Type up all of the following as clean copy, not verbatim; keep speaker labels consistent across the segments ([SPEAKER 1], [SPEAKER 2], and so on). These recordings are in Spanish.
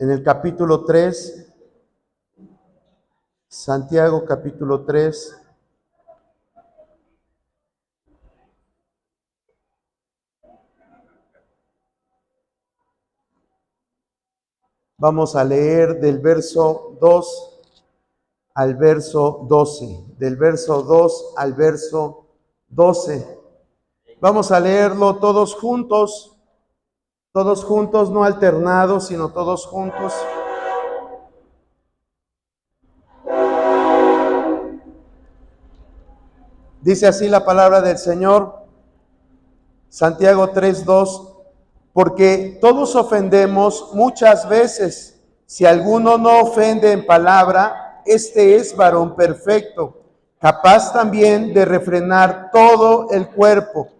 [SPEAKER 1] en el capítulo 3, Santiago capítulo 3. Vamos a leer del verso 2 al verso 12, del verso 2 al verso 12. Vamos a leerlo todos juntos, no alternados, sino todos juntos. Dice así la palabra del Señor, Santiago 3:2, porque todos ofendemos muchas veces. Si alguno no ofende en palabra, este es varón perfecto, capaz también de refrenar todo el cuerpo.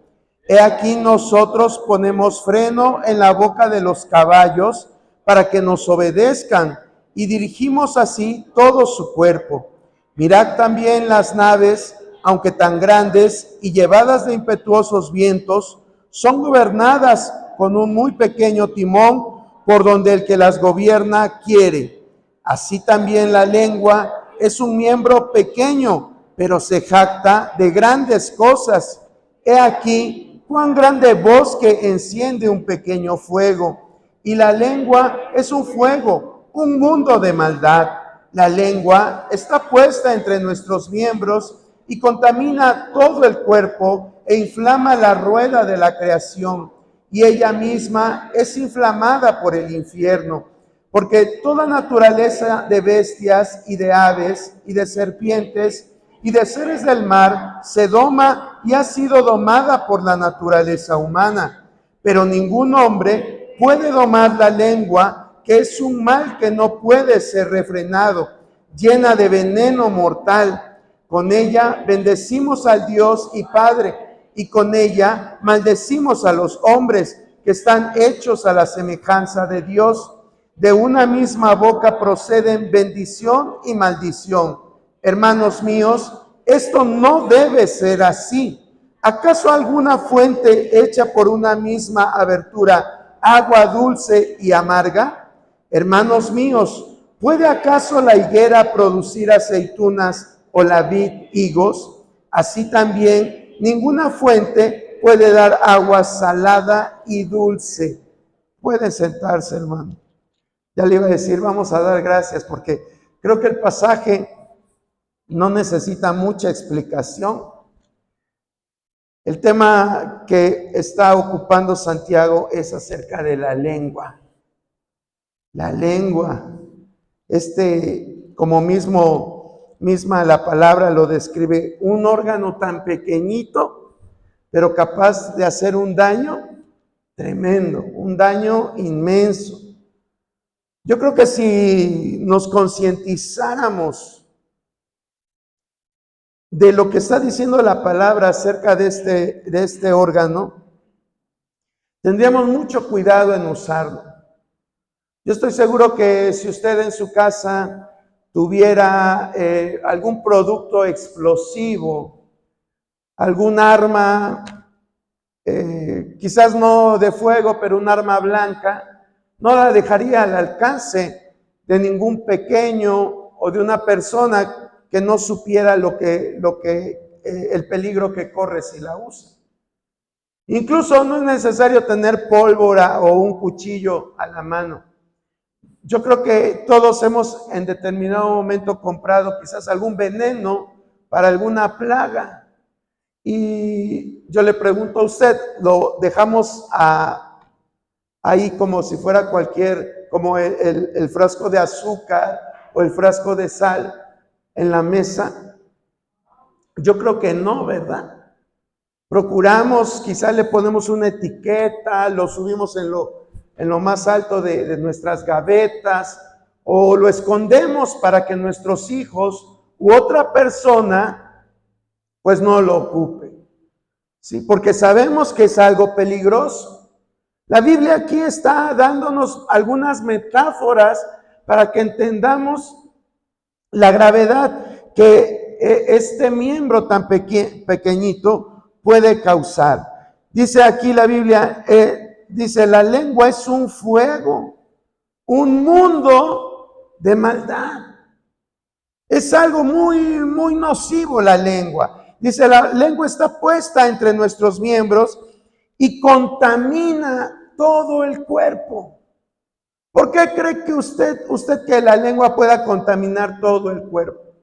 [SPEAKER 1] He aquí nosotros ponemos freno en la boca de los caballos para que nos obedezcan y dirigimos así todo su cuerpo. Mirad también las naves, aunque tan grandes y llevadas de impetuosos vientos, son gobernadas con un muy pequeño timón por donde el que las gobierna quiere. Así también la lengua es un miembro pequeño, pero se jacta de grandes cosas. He aquí cuán grande bosque enciende un pequeño fuego. Y la lengua es un fuego, un mundo de maldad. La lengua está puesta entre nuestros miembros y contamina todo el cuerpo e inflama la rueda de la creación, y ella misma es inflamada por el infierno, porque toda naturaleza de bestias y de aves y de serpientes y de seres del mar se doma y ha sido domada por la naturaleza humana, pero ningún hombre puede domar la lengua, que es un mal que no puede ser refrenado, llena de veneno mortal. Con ella bendecimos al Dios y Padre, y con ella maldecimos a los hombres que están hechos a la semejanza de Dios. De una misma boca proceden bendición y maldición. Hermanos míos, esto no debe ser así. ¿Acaso alguna fuente hecha por una misma abertura, agua dulce y amarga? Hermanos míos, ¿puede acaso la higuera producir aceitunas o la vid higos? Así también ninguna fuente puede dar agua salada y dulce. Pueden sentarse, hermano. Ya le iba a decir, vamos a dar gracias, porque creo que el pasaje no necesita mucha explicación. El tema que está ocupando Santiago es acerca de la lengua. La lengua, como misma la palabra lo describe, un órgano tan pequeñito, pero capaz de hacer un daño tremendo, un daño inmenso. Yo creo que si nos concientizáramos de lo que está diciendo la palabra acerca de este órgano, tendríamos mucho cuidado en usarlo. Yo estoy seguro que si usted en su casa tuviera algún producto explosivo, algún arma, quizás no de fuego, pero un arma blanca, no la dejaría al alcance de ningún pequeño o de una persona que no supiera el peligro que corre si la usa. Incluso no es necesario tener pólvora o un cuchillo a la mano. Yo creo que todos hemos en determinado momento comprado quizás algún veneno para alguna plaga. Y yo le pregunto a usted, ¿lo dejamos ahí como si fuera como el frasco de azúcar o el frasco de sal en la mesa? Yo creo que no, ¿verdad? Procuramos, quizás le ponemos una etiqueta, lo subimos en lo más alto de nuestras gavetas, o lo escondemos para que nuestros hijos u otra persona pues no lo ocupe, ¿sí? Porque sabemos que es algo peligroso. La Biblia aquí está dándonos algunas metáforas para que entendamos la gravedad que este miembro tan pequeñito puede causar. Dice aquí la Biblia, dice, la lengua es un fuego, un mundo de maldad. Es algo muy nocivo la lengua. Dice, la lengua está puesta entre nuestros miembros y contamina todo el cuerpo. ¿Por qué cree que usted que la lengua pueda contaminar todo el cuerpo?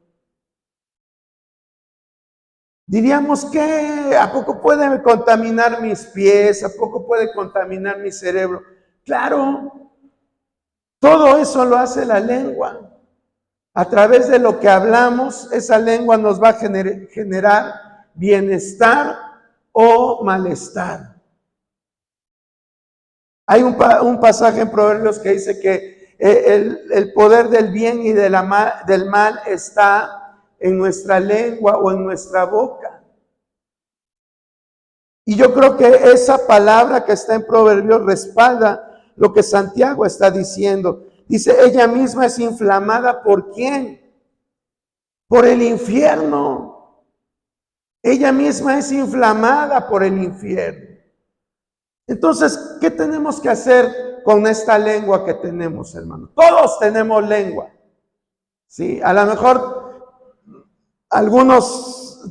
[SPEAKER 1] Diríamos que ¿a poco puede contaminar mis pies? ¿A poco puede contaminar mi cerebro? Claro, todo eso lo hace la lengua. A través de lo que hablamos, esa lengua nos va a generar bienestar o malestar. Hay un pasaje en Proverbios que dice que el poder del bien y del mal está en nuestra lengua o en nuestra boca. Y yo creo que esa palabra que está en Proverbios respalda lo que Santiago está diciendo. Dice, ella misma es inflamada ¿por quién? Por el infierno. Ella misma es inflamada por el infierno. Entonces, ¿qué tenemos que hacer con esta lengua que tenemos, hermano? Todos tenemos lengua. Sí, a lo mejor algunos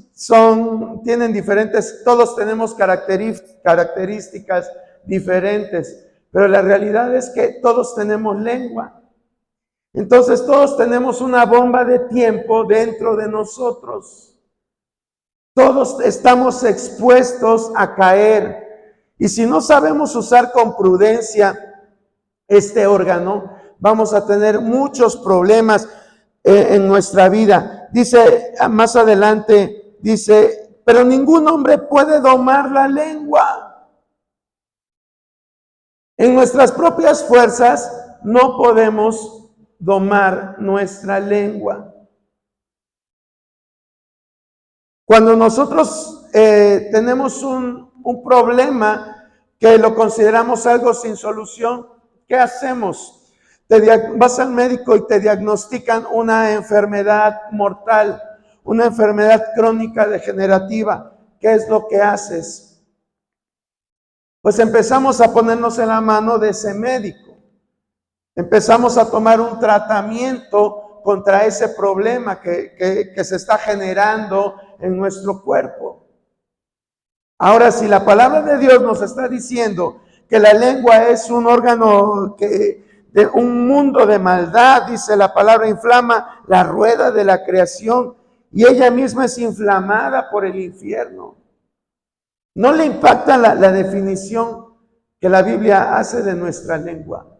[SPEAKER 1] tienen diferentes, todos tenemos características diferentes. Pero la realidad es que todos tenemos lengua. Entonces todos tenemos una bomba de tiempo dentro de nosotros. Todos estamos expuestos a caer. Y si no sabemos usar con prudencia este órgano, vamos a tener muchos problemas en nuestra vida. Dice más adelante, dice, pero ningún hombre puede domar la lengua. En nuestras propias fuerzas no podemos domar nuestra lengua. Cuando nosotros tenemos un problema que lo consideramos algo sin solución, ¿qué hacemos? Vas al médico y te diagnostican una enfermedad mortal, una enfermedad crónica degenerativa. ¿Qué es lo que haces? Pues empezamos a ponernos en la mano de ese médico. Empezamos a tomar un tratamiento contra ese problema que se está generando en nuestro cuerpo. Ahora, si la palabra de Dios nos está diciendo que la lengua es un órgano de un mundo de maldad, dice la palabra, inflama la rueda de la creación y ella misma es inflamada por el infierno. ¿No le impacta la definición que la Biblia hace de nuestra lengua?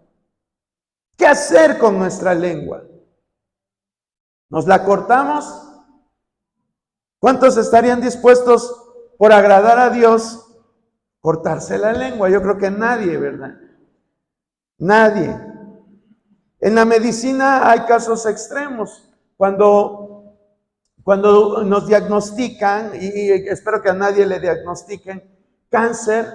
[SPEAKER 1] ¿Qué hacer con nuestra lengua? ¿Nos la cortamos? ¿Cuántos estarían dispuestos por agradar a Dios cortarse la lengua? Yo creo que nadie, ¿verdad? Nadie. En la medicina hay casos extremos. Cuando nos diagnostican, y espero que a nadie le diagnostiquen, cáncer,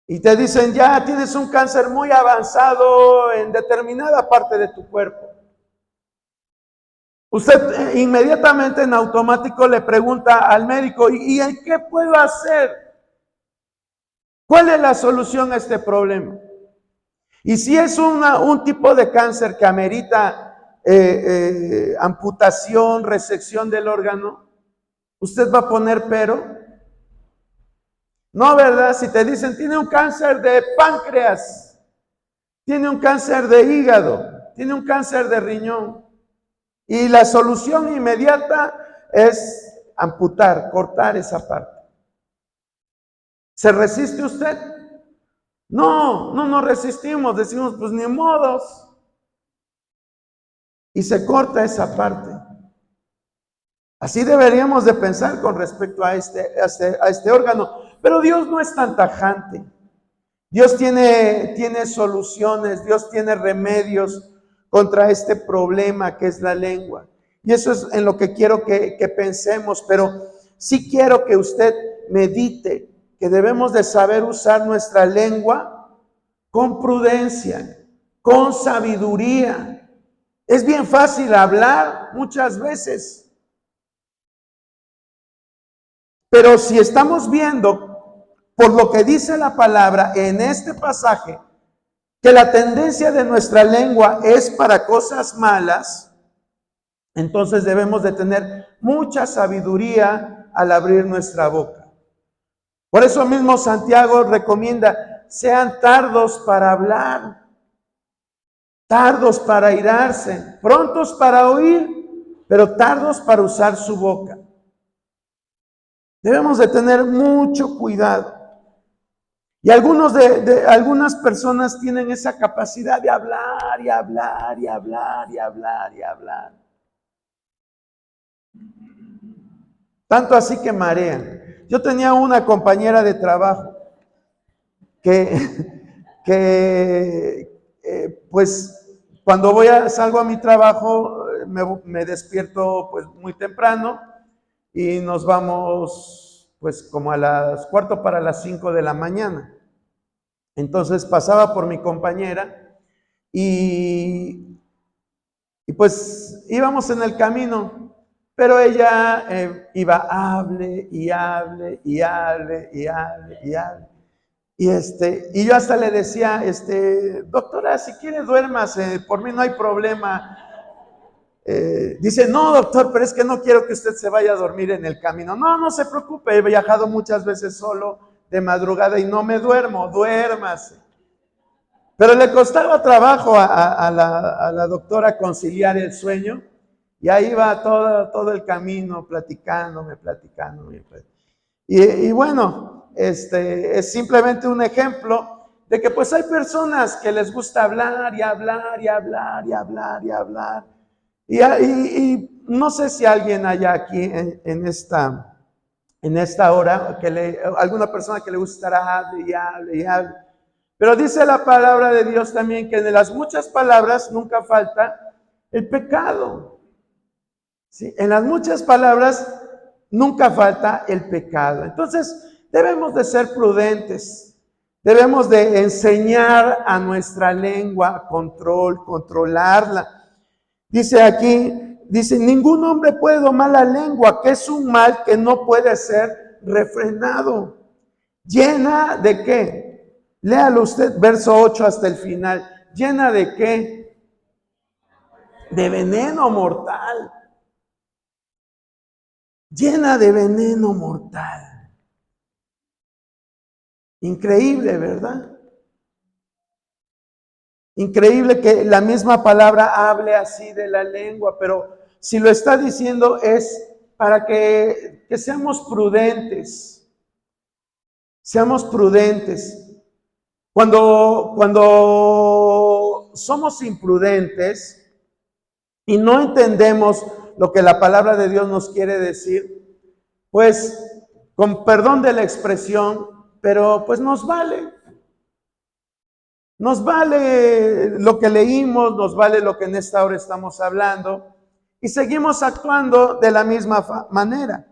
[SPEAKER 1] y te dicen, ya tienes un cáncer muy avanzado en determinada parte de tu cuerpo. Usted inmediatamente en automático le pregunta al médico, ¿y qué puedo hacer? ¿Cuál es la solución a este problema? Y si es un tipo de cáncer que amerita amputación, resección del órgano, ¿usted va a poner pero? No, ¿verdad? Si te dicen, tiene un cáncer de páncreas, tiene un cáncer de hígado, tiene un cáncer de riñón, y la solución inmediata es amputar, cortar esa parte. ¿Se resiste usted? No resistimos, decimos, pues ni modos. Y se corta esa parte. Así deberíamos de pensar con respecto a este órgano. Pero Dios no es tan tajante. Dios tiene soluciones, Dios tiene remedios contra este problema que es la lengua. Y eso es en lo que quiero que pensemos, pero sí quiero que usted medite que debemos de saber usar nuestra lengua con prudencia, con sabiduría. Es bien fácil hablar muchas veces, pero si estamos viendo por lo que dice la palabra en este pasaje, que la tendencia de nuestra lengua es para cosas malas, entonces debemos de tener mucha sabiduría al abrir nuestra boca. Por eso mismo Santiago recomienda, sean tardos para hablar, tardos para airarse, prontos para oír, pero tardos para usar su boca. Debemos de tener mucho cuidado. Y algunas personas tienen esa capacidad de hablar y hablar y hablar y hablar y hablar. Tanto así que marean. Yo tenía una compañera de trabajo pues cuando salgo a mi trabajo, me despierto pues muy temprano y nos vamos pues como a las 4:45 de la mañana. Entonces pasaba por mi compañera y pues íbamos en el camino, pero ella iba, hable y hable y hable y hable y hable. Y yo hasta le decía, doctora, si quiere duérmase, por mí no hay problema. Dice, no, doctor, pero es que no quiero que usted se vaya a dormir en el camino. No, no se preocupe, he viajado muchas veces solo de madrugada y no me duermo, duérmase. Pero le costaba trabajo a la doctora conciliar el sueño y ahí va todo el camino platicándome. Y bueno, es simplemente un ejemplo de que pues hay personas que les gusta hablar y hablar y hablar y hablar y hablar. Y no sé si alguien haya aquí en esta hora, alguna persona que le gustará hable y hable y hable. Pero dice la palabra de Dios también que de las muchas palabras nunca falta el pecado. ¿Sí? En las muchas palabras nunca falta el pecado. Entonces debemos de ser prudentes. Debemos de enseñar a nuestra lengua controlarla. Dice aquí, ningún hombre puede domar la lengua, que es un mal que no puede ser refrenado. ¿Llena de qué? Léalo usted, verso 8 hasta el final. ¿Llena de qué? De veneno mortal. Llena de veneno mortal. Increíble, ¿verdad? Increíble que la misma palabra hable así de la lengua, pero si lo está diciendo es para que seamos prudentes. Seamos prudentes. Cuando somos imprudentes y no entendemos lo que la palabra de Dios nos quiere decir, pues con perdón de la expresión, pero pues nos vale. Nos vale lo que leímos, nos vale lo que en esta hora estamos hablando y seguimos actuando de la misma manera.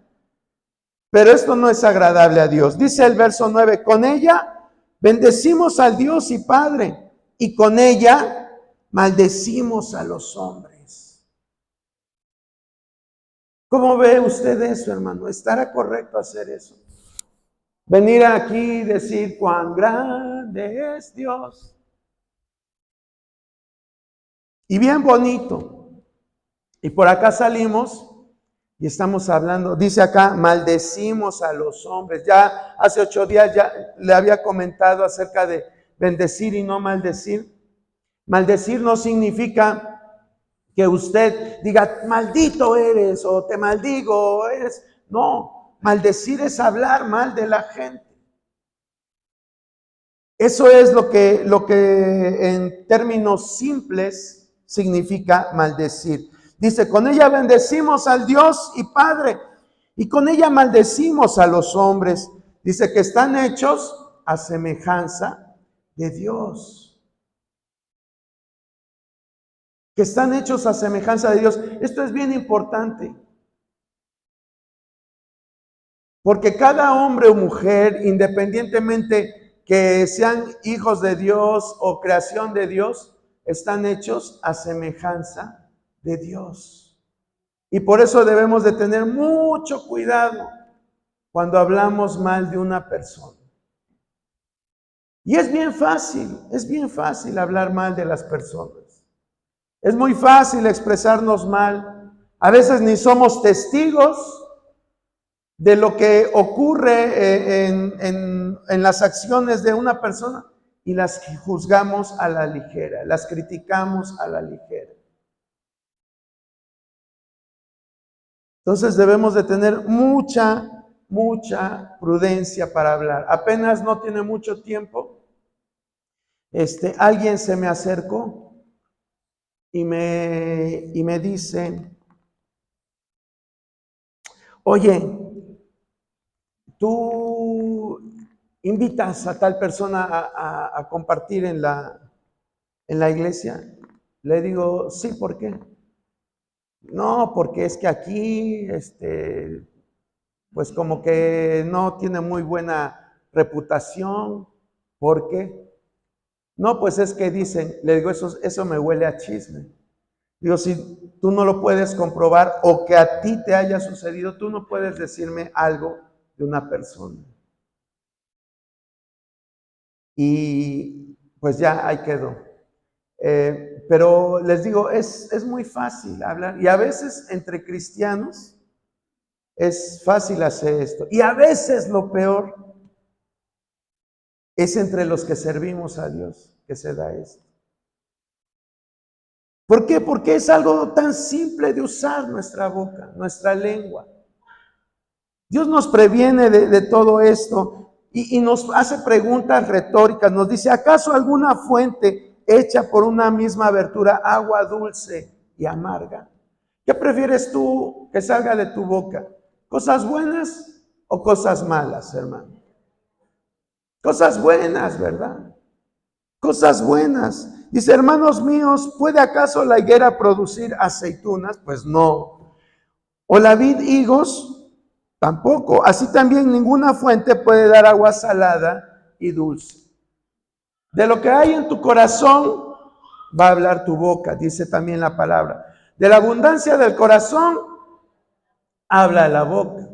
[SPEAKER 1] Pero esto no es agradable a Dios. Dice el verso 9, con ella bendecimos al Dios y Padre, y con ella maldecimos a los hombres. ¿Cómo ve usted eso, hermano? ¿Estará correcto hacer eso? Venir aquí y decir cuán grande es Dios. Y bien bonito. Y por acá salimos y estamos hablando, dice acá, maldecimos a los hombres. Ya hace 8 días ya le había comentado acerca de bendecir y no maldecir. Maldecir no significa que usted diga, maldito eres o te maldigo. No, maldecir es hablar mal de la gente. Eso es lo que en términos simples significa maldecir. Dice, con ella bendecimos al Dios y Padre, y con ella maldecimos a los hombres. Dice que están hechos a semejanza de Dios. Que están hechos a semejanza de Dios. Esto es bien importante. Porque cada hombre o mujer, independientemente que sean hijos de Dios o creación de Dios, están hechos a semejanza de Dios. Y por eso debemos de tener mucho cuidado cuando hablamos mal de una persona. Y es bien fácil hablar mal de las personas. Es muy fácil expresarnos mal. A veces ni somos testigos de lo que ocurre en las acciones de una persona y las juzgamos a la ligera, las criticamos a la ligera. Entonces debemos de tener mucha prudencia para hablar. Apenas no tiene mucho tiempo, alguien se me acercó y me dice, oye, ¿tú invitas a tal persona a compartir en la iglesia? Le digo, sí, ¿por qué? No, porque es que aquí, pues como que no tiene muy buena reputación. ¿Por qué? No, pues es que dicen, le digo, eso me huele a chisme. Digo, si tú no lo puedes comprobar o que a ti te haya sucedido, tú no puedes decirme algo de una persona. Y pues ya ahí quedó. Pero les digo, es muy fácil hablar. Y a veces entre cristianos es fácil hacer esto. Y a veces lo peor es entre los que servimos a Dios que se da esto. ¿Por qué? Porque es algo tan simple de usar nuestra boca, nuestra lengua. Dios nos previene de todo esto y nos hace preguntas retóricas. Nos dice, ¿acaso alguna fuente hecha por una misma abertura, agua dulce y amarga? ¿Qué prefieres tú que salga de tu boca? ¿Cosas buenas o cosas malas, hermano? Cosas buenas, ¿verdad? Cosas buenas. Dice, hermanos míos, ¿puede acaso la higuera producir aceitunas? Pues no. ¿O la vid higos? Tampoco. Así también ninguna fuente puede dar agua salada y dulce. De lo que hay en tu corazón va a hablar tu boca, dice también la palabra. De la abundancia del corazón habla la boca.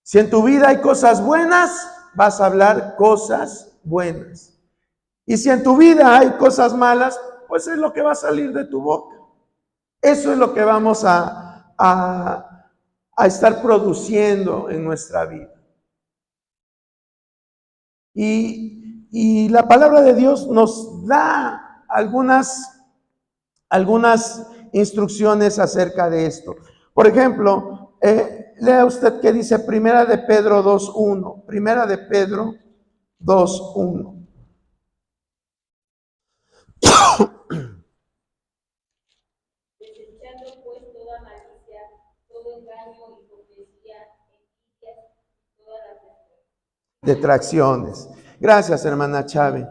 [SPEAKER 1] Si en tu vida hay cosas buenas, vas a hablar cosas buenas. Y si en tu vida hay cosas malas, pues es lo que va a salir de tu boca. Eso es lo que vamos a estar produciendo en nuestra vida. Y la palabra de Dios nos da algunas instrucciones acerca de esto. Por ejemplo, lea usted qué dice Primera de Pedro 2:1. Primera de Pedro 2:1.
[SPEAKER 2] Desechando pues toda malicia, todo engaño, hipocresía, envidias, todas las
[SPEAKER 1] Detracciones. Gracias, hermana Chávez.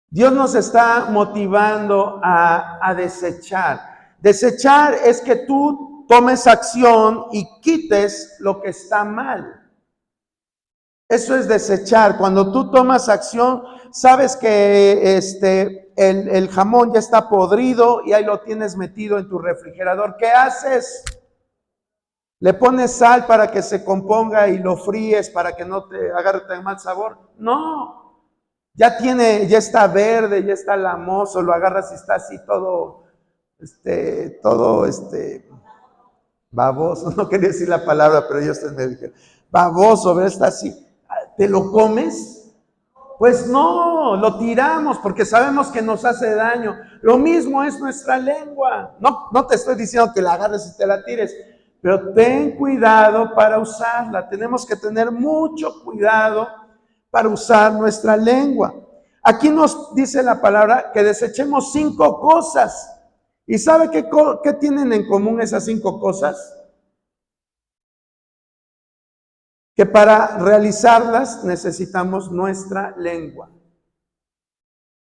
[SPEAKER 1] Dios nos está motivando a desechar. Desechar es que tú tomes acción y quites lo que está mal. Eso es desechar. Cuando tú tomas acción, sabes que el jamón ya está podrido y ahí lo tienes metido en tu refrigerador. ¿Qué haces? ¿Le pones sal para que se componga y lo fríes para que no te agarre tan mal sabor? No. Ya está verde, ya está lamoso, lo agarras y está así todo baboso. No quería decir la palabra, pero yo me dije, baboso, ¿verdad? Está así. ¿Te lo comes? Pues no, lo tiramos porque sabemos que nos hace daño. Lo mismo es nuestra lengua. No te estoy diciendo que la agarres y te la tires, pero ten cuidado para usarla. Tenemos que tener mucho cuidado para usar nuestra lengua. Aquí nos dice la palabra que desechemos 5 cosas. ¿Y sabe qué tienen en común esas 5 cosas? Que para realizarlas necesitamos nuestra lengua.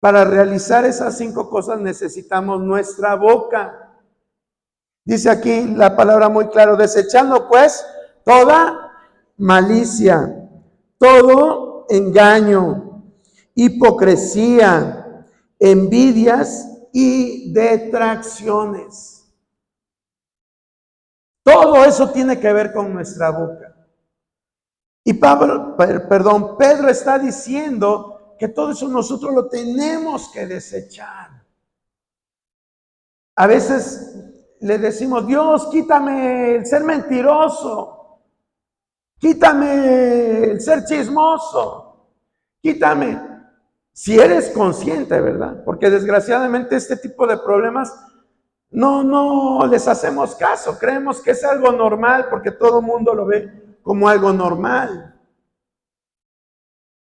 [SPEAKER 1] Para realizar esas 5 cosas necesitamos nuestra boca. Dice aquí la palabra muy claro, desechando pues toda malicia, todo engaño, hipocresía, envidias y detracciones. Todo eso tiene que ver con nuestra boca. Y Pedro está diciendo que todo eso nosotros lo tenemos que desechar. A veces le decimos, Dios, quítame el ser mentiroso, quítame el ser chismoso, quítame. Si eres consciente, ¿verdad? Porque desgraciadamente este tipo de problemas no les hacemos caso. Creemos que es algo normal porque todo el mundo lo ve como algo normal.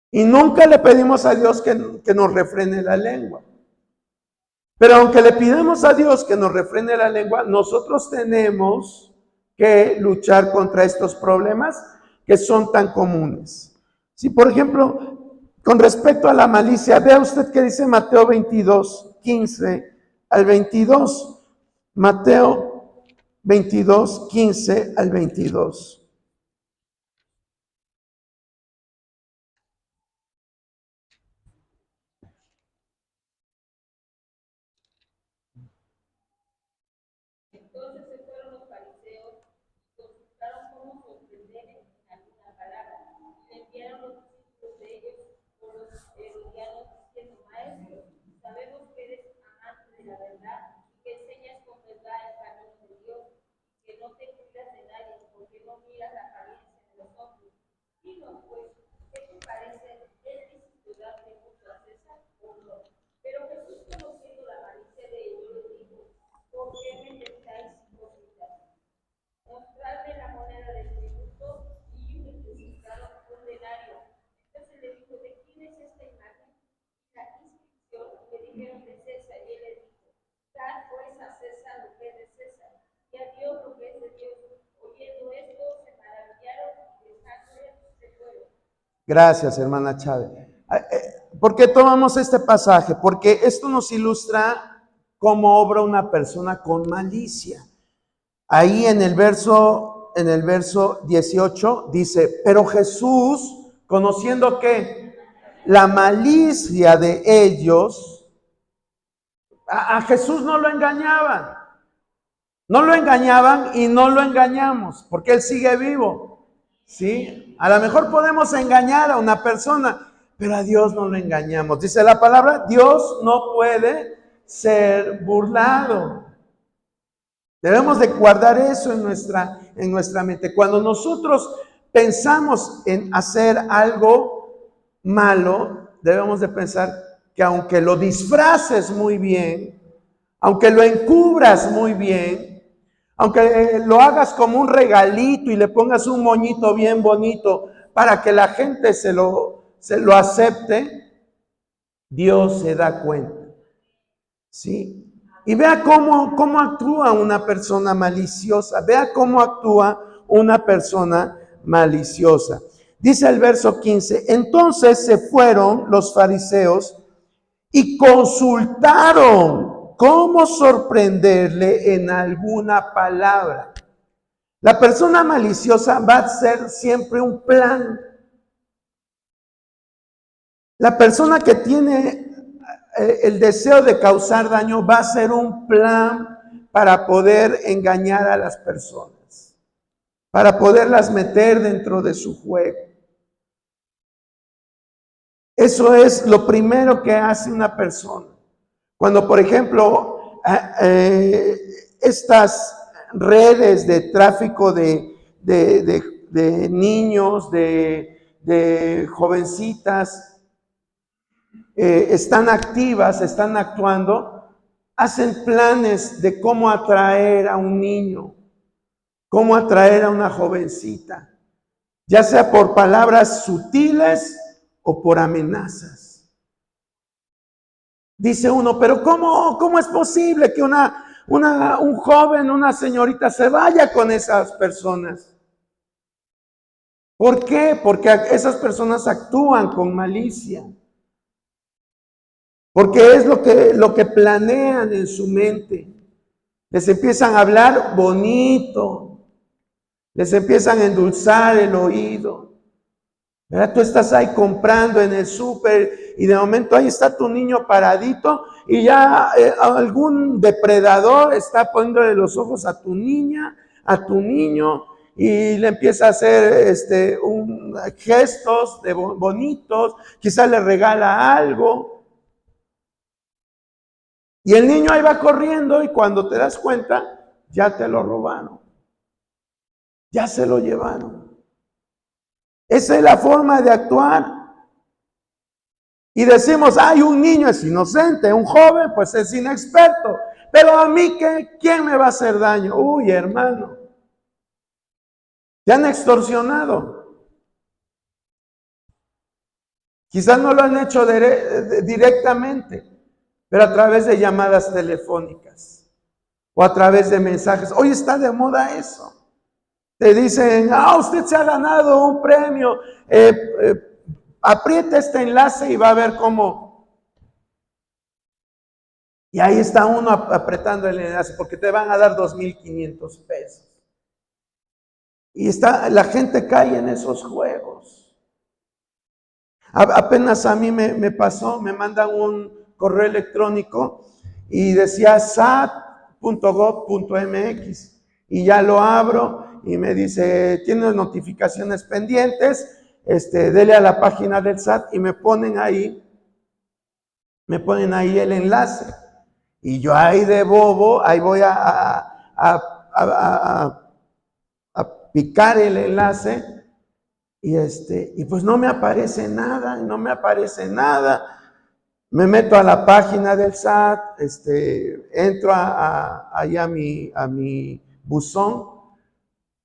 [SPEAKER 1] Y nunca le pedimos a Dios que nos refrene la lengua. Pero aunque le pidamos a Dios que nos refrene la lengua, nosotros tenemos que luchar contra estos problemas que son tan comunes. Si, por ejemplo, con respecto a la malicia, vea usted que dice Mateo 22, 15 al 22. Mateo 22, 15 al 22.
[SPEAKER 2] Entonces se fueron los fariseos y consultaron cómo sorprender en alguna palabra. Y le enviaron los discípulos de ellos por los herodianos diciendo, Maestro, sabemos que eres amante de la verdad y que enseñas con verdad el camino de Dios y que no te cuidas de nadie porque no miras la apariencia de los hombres. Dinos pues, ¿qué te parece? ¿Es lícito darle mucho a César o no? Pero Jesús, conociendo la malicia de ellos, les dijo, ¿por qué me tentáis hipócritas? Mostradme la moneda del tributo, y necesitaron un denario. Entonces le dijo, ¿de quién es esta imagen? La inscripción. Le dijeron, de César. Y él les dijo, dad pues a César lo que es de César, y a Dios lo que es de Dios. Oyendo esto, se maravillaron y dejándole se fueron.
[SPEAKER 1] Gracias, hermana Chávez. ¿Por qué tomamos este pasaje? Porque esto nos ilustra cómo obra una persona con malicia. Ahí en el verso 18 dice, pero Jesús, conociendo que la malicia de ellos, a Jesús no lo engañaban. No lo engañaban y no lo engañamos, porque Él sigue vivo. ¿Sí? A lo mejor podemos engañar a una persona, pero a Dios no lo engañamos. Dice la palabra, Dios no puede ser burlado. Debemos de guardar eso en nuestra mente. Cuando nosotros pensamos en hacer algo malo, debemos de pensar que aunque lo disfraces muy bien, aunque lo encubras muy bien, aunque lo hagas como un regalito y le pongas un moñito bien bonito para que la gente se lo acepte, Dios se da cuenta. ¿Sí? Y vea cómo actúa una persona maliciosa. Vea cómo actúa una persona maliciosa. Dice el verso 15, entonces se fueron los fariseos y consultaron cómo sorprenderle en alguna palabra. La persona maliciosa va a ser siempre un plan. La persona que tiene el deseo de causar daño va a ser un plan para poder engañar a las personas, para poderlas meter dentro de su juego. Eso es lo primero que hace una persona. Cuando, por ejemplo, estas redes de tráfico de niños, de jovencitas, están activas, están actuando, hacen planes de cómo atraer a un niño, cómo atraer a una jovencita, ya sea por palabras sutiles o por amenazas. Dice uno, pero ¿cómo es posible que un joven, una señorita se vaya con esas personas? ¿Por qué? Porque esas personas actúan con malicia. Porque es lo que planean en su mente. Les empiezan a hablar bonito. Les empiezan a endulzar el oído. ¿Verdad? Tú estás ahí comprando en el súper y de momento ahí está tu niño paradito y ya algún depredador está poniéndole los ojos a tu niña, a tu niño y le empieza a hacer gestos bonitos, quizás le regala algo. Y el niño ahí va corriendo y cuando te das cuenta, ya te lo robaron. Ya se lo llevaron. Esa es la forma de actuar. Y decimos, ay, un niño es inocente, un joven pues es inexperto. Pero a mí, ¿quién me va a hacer daño? Uy, hermano. Te han extorsionado. Quizás no lo han hecho directamente, pero a través de llamadas telefónicas o a través de mensajes. Hoy está de moda eso. Te dicen, usted se ha ganado un premio, aprieta este enlace y va a ver cómo. Y ahí está uno apretando el enlace porque te van a dar 2,500 pesos. Y la gente cae en esos juegos. Apenas a mí me pasó, me mandan un correo electrónico y decía sat.gov.mx y ya lo abro y me dice, tiene notificaciones pendientes, dele a la página del SAT y me ponen ahí el enlace. Y yo ahí de bobo, ahí voy a picar el enlace y pues no me aparece nada, Me meto a la página del SAT, entro ahí a mi buzón,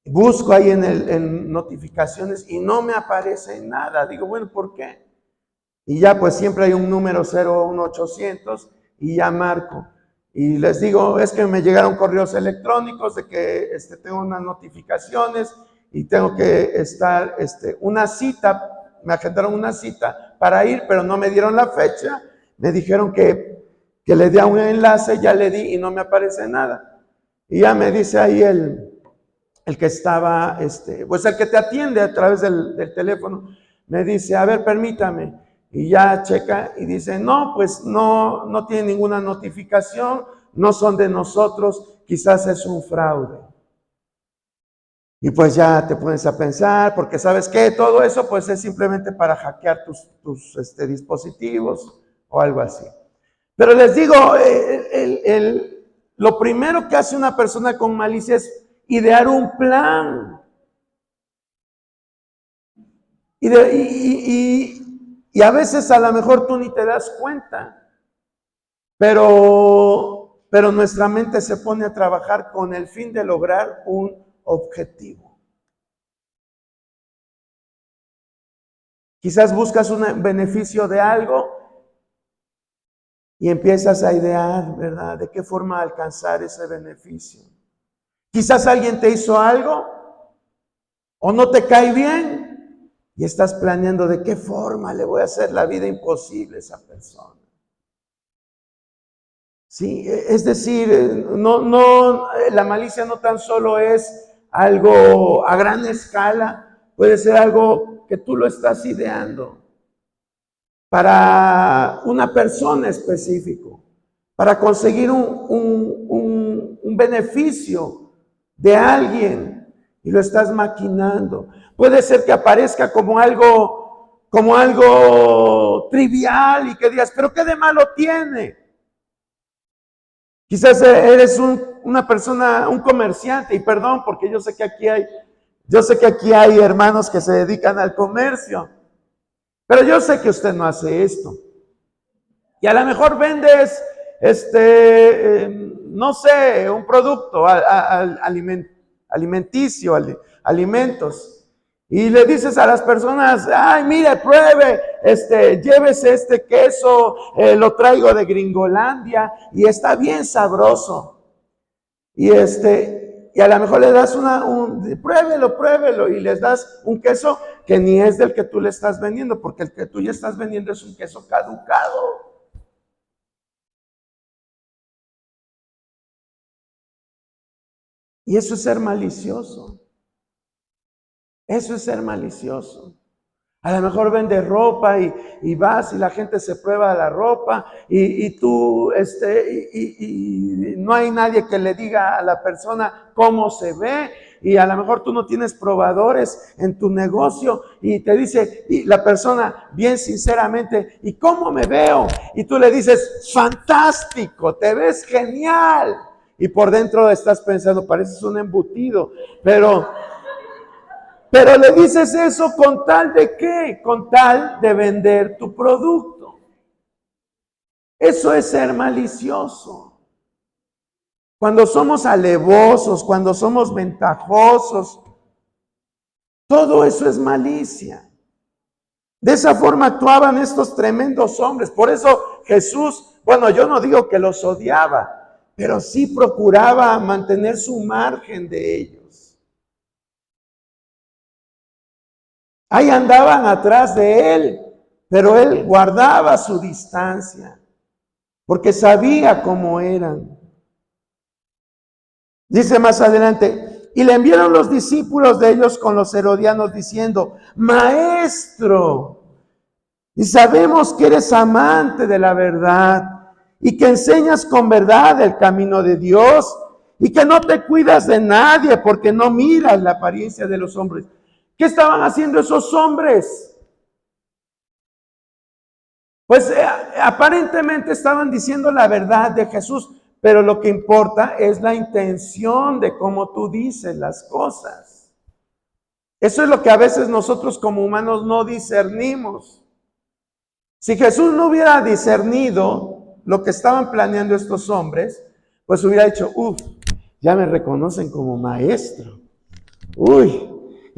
[SPEAKER 1] busco ahí en notificaciones y no me aparece nada. Digo, bueno, ¿por qué? Y ya pues siempre hay un número 01800 y ya marco. Y les digo, es que me llegaron correos electrónicos de que tengo unas notificaciones y tengo que estar, una cita, me agendaron una cita para ir, pero no me dieron la fecha. Me dijeron que le dé un enlace, ya le di y no me aparece nada. Y ya me dice ahí el que estaba, pues el que te atiende a través del teléfono, me dice, a ver, permítame. Y ya checa y dice, no, pues no tiene ninguna notificación, no son de nosotros, quizás es un fraude. Y pues ya te pones a pensar, porque ¿sabes qué? Todo eso pues es simplemente para hackear tus dispositivos o algo así. Pero les digo, lo primero que hace una persona con malicia es idear un plan. Y a veces a lo mejor tú ni te das cuenta, pero nuestra mente se pone a trabajar con el fin de lograr un objetivo. Quizás buscas un beneficio de algo y empiezas a idear, ¿verdad? ¿De qué forma alcanzar ese beneficio? Quizás alguien te hizo algo o no te cae bien. Y estás planeando de qué forma le voy a hacer la vida imposible a esa persona. Sí, es decir, la malicia no tan solo es algo a gran escala, puede ser algo que tú lo estás ideando para una persona específico, para conseguir un beneficio de alguien. Y lo estás maquinando. Puede ser que aparezca como algo trivial y que digas, pero ¿qué de malo tiene? Quizás eres una persona, un comerciante, y perdón, porque yo sé que aquí hay hermanos que se dedican al comercio, pero yo sé que usted no hace esto. Y a lo mejor vendes, no sé, un producto alimenticio, alimentos, y le dices a las personas, ay, mire, pruebe, llévese este queso, lo traigo de Gringolandia y está bien sabroso. Y a lo mejor le das pruébelo, y les das un queso que ni es del que tú le estás vendiendo, porque el que tú ya estás vendiendo es un queso caducado. Y eso es ser malicioso. Eso es ser malicioso. A lo mejor vende ropa y vas y la gente se prueba la ropa y tú, y no hay nadie que le diga a la persona cómo se ve, y a lo mejor tú no tienes probadores en tu negocio y te dice y la persona bien sinceramente, ¿y cómo me veo? Y tú le dices, fantástico, te ves genial. Y por dentro estás pensando, pareces un embutido, pero le dices eso con tal de ¿qué? Con tal de vender tu producto. Eso es ser malicioso. Cuando somos alevosos, cuando somos ventajosos, todo eso es malicia. De esa forma actuaban estos tremendos hombres. Por eso Jesús, bueno, yo no digo que los odiaba, pero sí procuraba mantener su margen de ellos. Ahí andaban atrás de él, pero él guardaba su distancia, porque sabía cómo eran. Dice más adelante, y le enviaron los discípulos de ellos con los herodianos diciendo, Maestro, y sabemos que eres amante de la verdad y que enseñas con verdad el camino de Dios y que no te cuidas de nadie porque no miras la apariencia de los hombres. ¿Qué estaban haciendo esos hombres? Pues aparentemente estaban diciendo la verdad de Jesús, pero lo que importa es la intención de cómo tú dices las cosas. Eso es lo que a veces nosotros como humanos no discernimos. Si Jesús no hubiera discernido lo que estaban planeando estos hombres, pues hubiera dicho, ya me reconocen como maestro.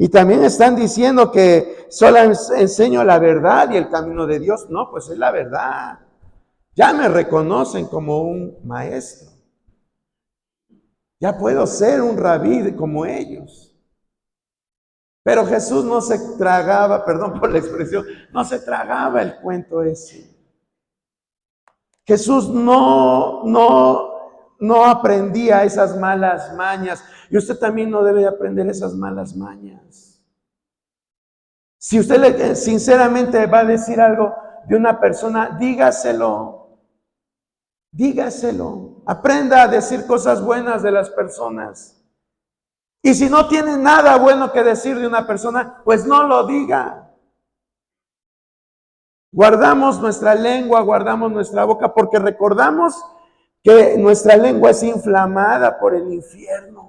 [SPEAKER 1] Y también están diciendo que solo enseño la verdad y el camino de Dios. No, pues es la verdad. Ya me reconocen como un maestro. Ya puedo ser un rabí como ellos. Pero Jesús no se tragaba, perdón por la expresión, no se tragaba el cuento ese. Jesús no aprendía esas malas mañas. Y usted también no debe aprender esas malas mañas. Si usted sinceramente va a decir algo de una persona, dígaselo. Dígaselo. Aprenda a decir cosas buenas de las personas. Y si no tiene nada bueno que decir de una persona, pues no lo diga. Guardamos nuestra lengua, guardamos nuestra boca, porque recordamos que nuestra lengua es inflamada por el infierno.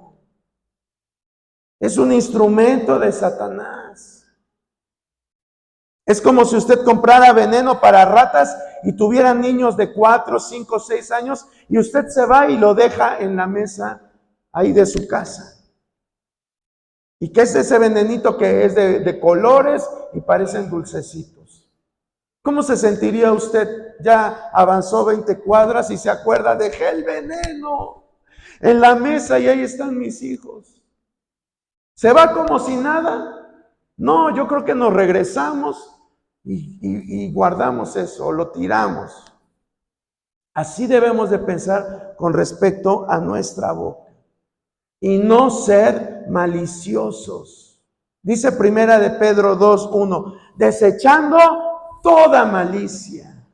[SPEAKER 1] Es un instrumento de Satanás. Es como si usted comprara veneno para ratas y tuviera niños de 4, 5, 6 años y usted se va y lo deja en la mesa ahí de su casa. ¿Y qué es ese venenito que es de colores y parecen dulcecitos? ¿Cómo se sentiría usted? Ya avanzó 20 cuadras y se acuerda, dejé el veneno en la mesa y ahí están mis hijos. ¿Se va como si nada? No, yo creo que nos regresamos y guardamos eso, lo tiramos. Así debemos de pensar con respecto a nuestra boca. Y no ser maliciosos. Dice primera de Pedro 2:1, desechando toda malicia.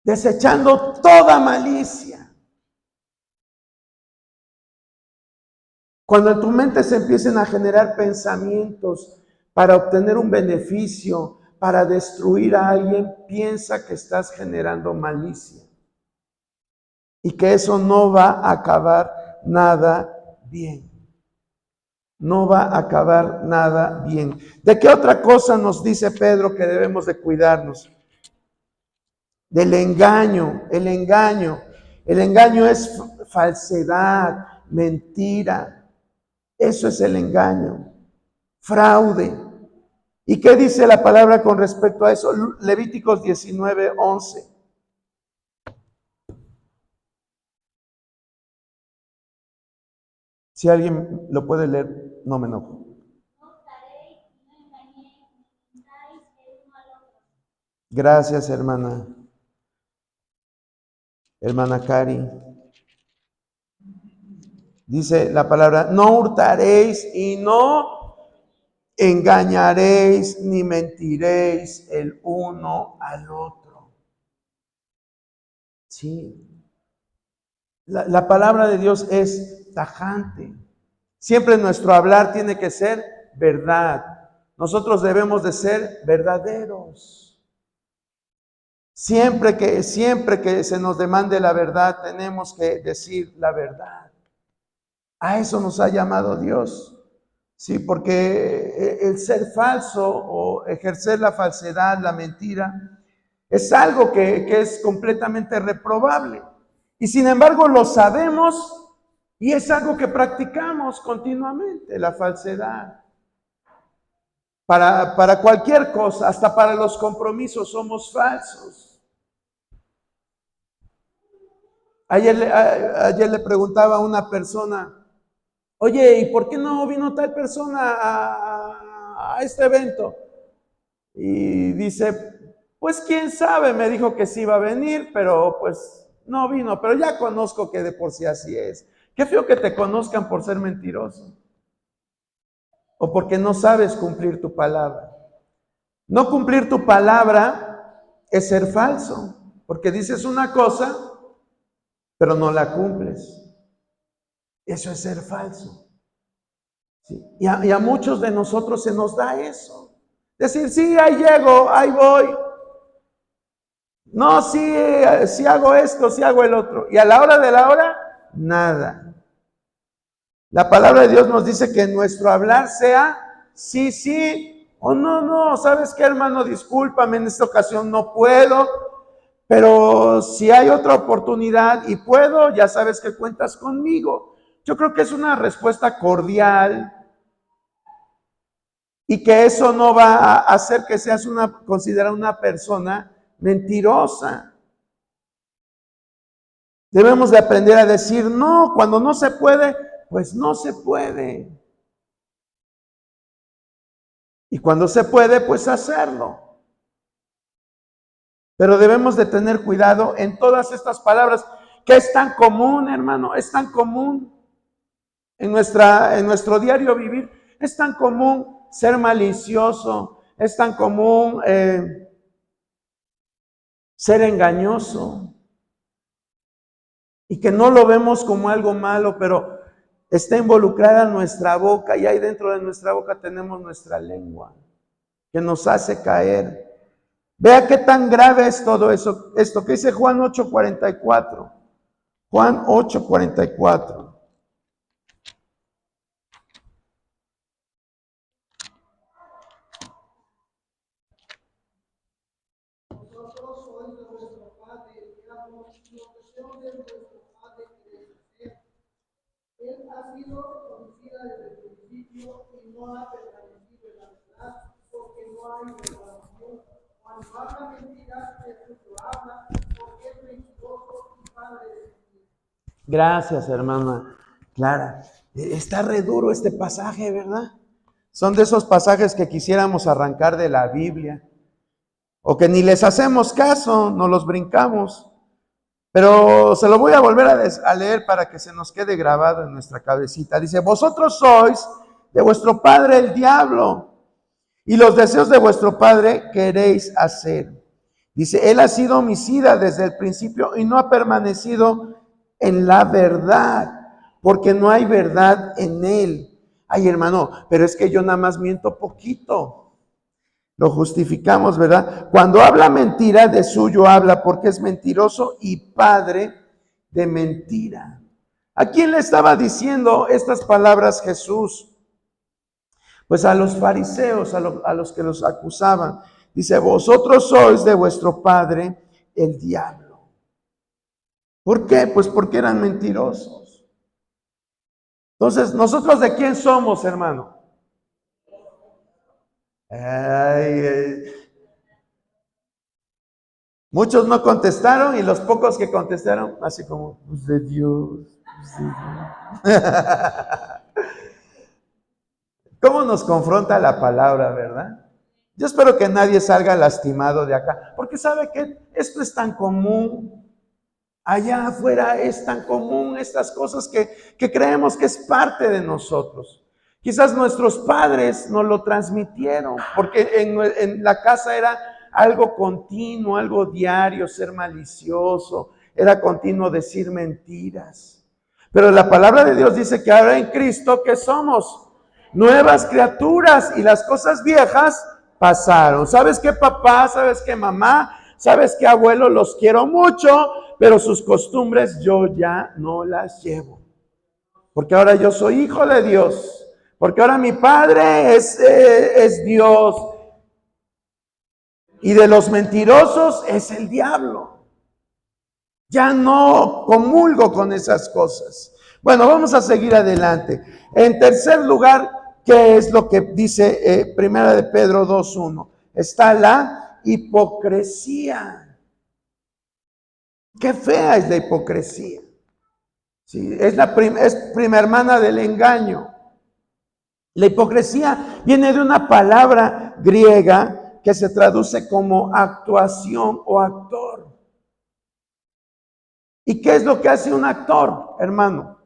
[SPEAKER 1] Desechando toda malicia. Cuando en tu mente se empiecen a generar pensamientos para obtener un beneficio, para destruir a alguien, piensa que estás generando malicia. Y que eso no va a acabar nada bien. No va a acabar nada bien. ¿De qué otra cosa nos dice Pedro que debemos de cuidarnos? Del engaño. El engaño. El engaño es falsedad, mentira. Eso es el engaño. Fraude. ¿Y qué dice la palabra con respecto a eso? Levíticos 19:11. Si alguien lo puede leer, no me enojo. Gracias, hermana. Hermana Cari. Dice la palabra, no hurtaréis y no engañaréis ni mentiréis el uno al otro. Sí. La palabra de Dios es tajante. Siempre nuestro hablar tiene que ser verdad. Nosotros debemos de ser verdaderos. Siempre que se nos demande la verdad, tenemos que decir la verdad. A eso nos ha llamado Dios. Sí, porque el ser falso o ejercer la falsedad, la mentira, es algo que es completamente reprobable. Y sin embargo lo sabemos y es algo que practicamos continuamente, la falsedad. Para cualquier cosa, hasta para los compromisos somos falsos. Ayer le preguntaba a una persona, oye, ¿y por qué no vino tal persona a este evento? Y dice, pues quién sabe, me dijo que sí iba a venir, pero pues no vino, pero ya conozco que de por sí así es. Qué feo que te conozcan por ser mentiroso o porque no sabes cumplir tu palabra. No cumplir tu palabra es ser falso, porque dices una cosa, pero no la cumples. Eso es ser falso. ¿Sí? Y a muchos de nosotros se nos da eso. Decir, sí, ahí llego, ahí voy. No, sí hago esto, sí hago el otro. Y a la hora de la hora, nada. La palabra de Dios nos dice que nuestro hablar sea sí, sí, o no, no. ¿Sabes qué, hermano? Discúlpame, en esta ocasión no puedo. Pero si hay otra oportunidad y puedo, ya sabes que cuentas conmigo. Yo creo que es una respuesta cordial y que eso no va a hacer que seas considerada una persona mentirosa. Debemos de aprender a decir no, cuando no se puede, pues no se puede. Y cuando se puede, pues hacerlo. Pero debemos de tener cuidado en todas estas palabras, que es tan común, hermano, es tan común en nuestro diario vivir, es tan común ser malicioso, es tan común ser engañoso, y que no lo vemos como algo malo, pero está involucrada nuestra boca, y ahí dentro de nuestra boca tenemos nuestra lengua, que nos hace caer. Vea qué tan grave es todo eso, esto que dice Juan 8:44. Juan 8:44.
[SPEAKER 3] Vosotros sois de vuestro padre el diablo, y los deseos de vuestro padre queréis hacer. Él ha sido homicida desde el principio y no ha permanecido en la verdad, porque no hay verdad en Dios. Cuando habla mentiras, de suyo habla, porque es mentiroso y padre de mentiras.
[SPEAKER 1] Gracias, hermana Clara. Está re duro este pasaje, ¿verdad? Son de esos pasajes que quisiéramos arrancar de la Biblia, o que ni les hacemos caso, no los brincamos. Pero se lo voy a volver a leer para que se nos quede grabado en nuestra cabecita. Dice, vosotros sois de vuestro padre el diablo, y los deseos de vuestro padre queréis hacer. Dice, él ha sido homicida desde el principio y no ha permanecido en la verdad, porque no hay verdad en él. Ay, hermano, pero es que yo nada más miento poquito. Lo justificamos, ¿verdad? Cuando habla mentira, de suyo habla, porque es mentiroso y padre de mentira. ¿A quién le estaba diciendo estas palabras Jesús? Pues a los fariseos, a los que los acusaban. Dice, vosotros sois de vuestro padre el diablo. ¿Por qué? Pues porque eran mentirosos. Entonces, ¿nosotros de quién somos, hermano? Muchos no contestaron y los pocos que contestaron, así como, pues de Dios. Pues de Dios. ¿Cómo nos confronta la palabra, verdad? Yo espero que nadie salga lastimado de acá, porque sabe que esto es tan común. Allá afuera es tan común estas cosas que creemos que es parte de nosotros. Quizás nuestros padres nos lo transmitieron, porque en la casa era algo continuo, algo diario, ser malicioso, era continuo decir mentiras. Pero la palabra de Dios dice que ahora en Cristo, ¿qué somos? Nuevas criaturas, y las cosas viejas pasaron. ¿Sabes qué, papá? ¿Sabes qué, mamá? ¿Sabes qué, abuelo? Los quiero mucho, pero sus costumbres yo ya no las llevo. Porque ahora yo soy hijo de Dios. Porque ahora mi padre es Dios. Y de los mentirosos es el diablo. Ya no comulgo con esas cosas. Bueno, vamos a seguir adelante. En tercer lugar, ¿qué es lo que dice Primera de Pedro 2:1? Está la hipocresía. Qué fea es la hipocresía. Sí, es prima hermana del engaño. La hipocresía viene de una palabra griega que se traduce como actuación o actor. ¿Y qué es lo que hace un actor, hermano?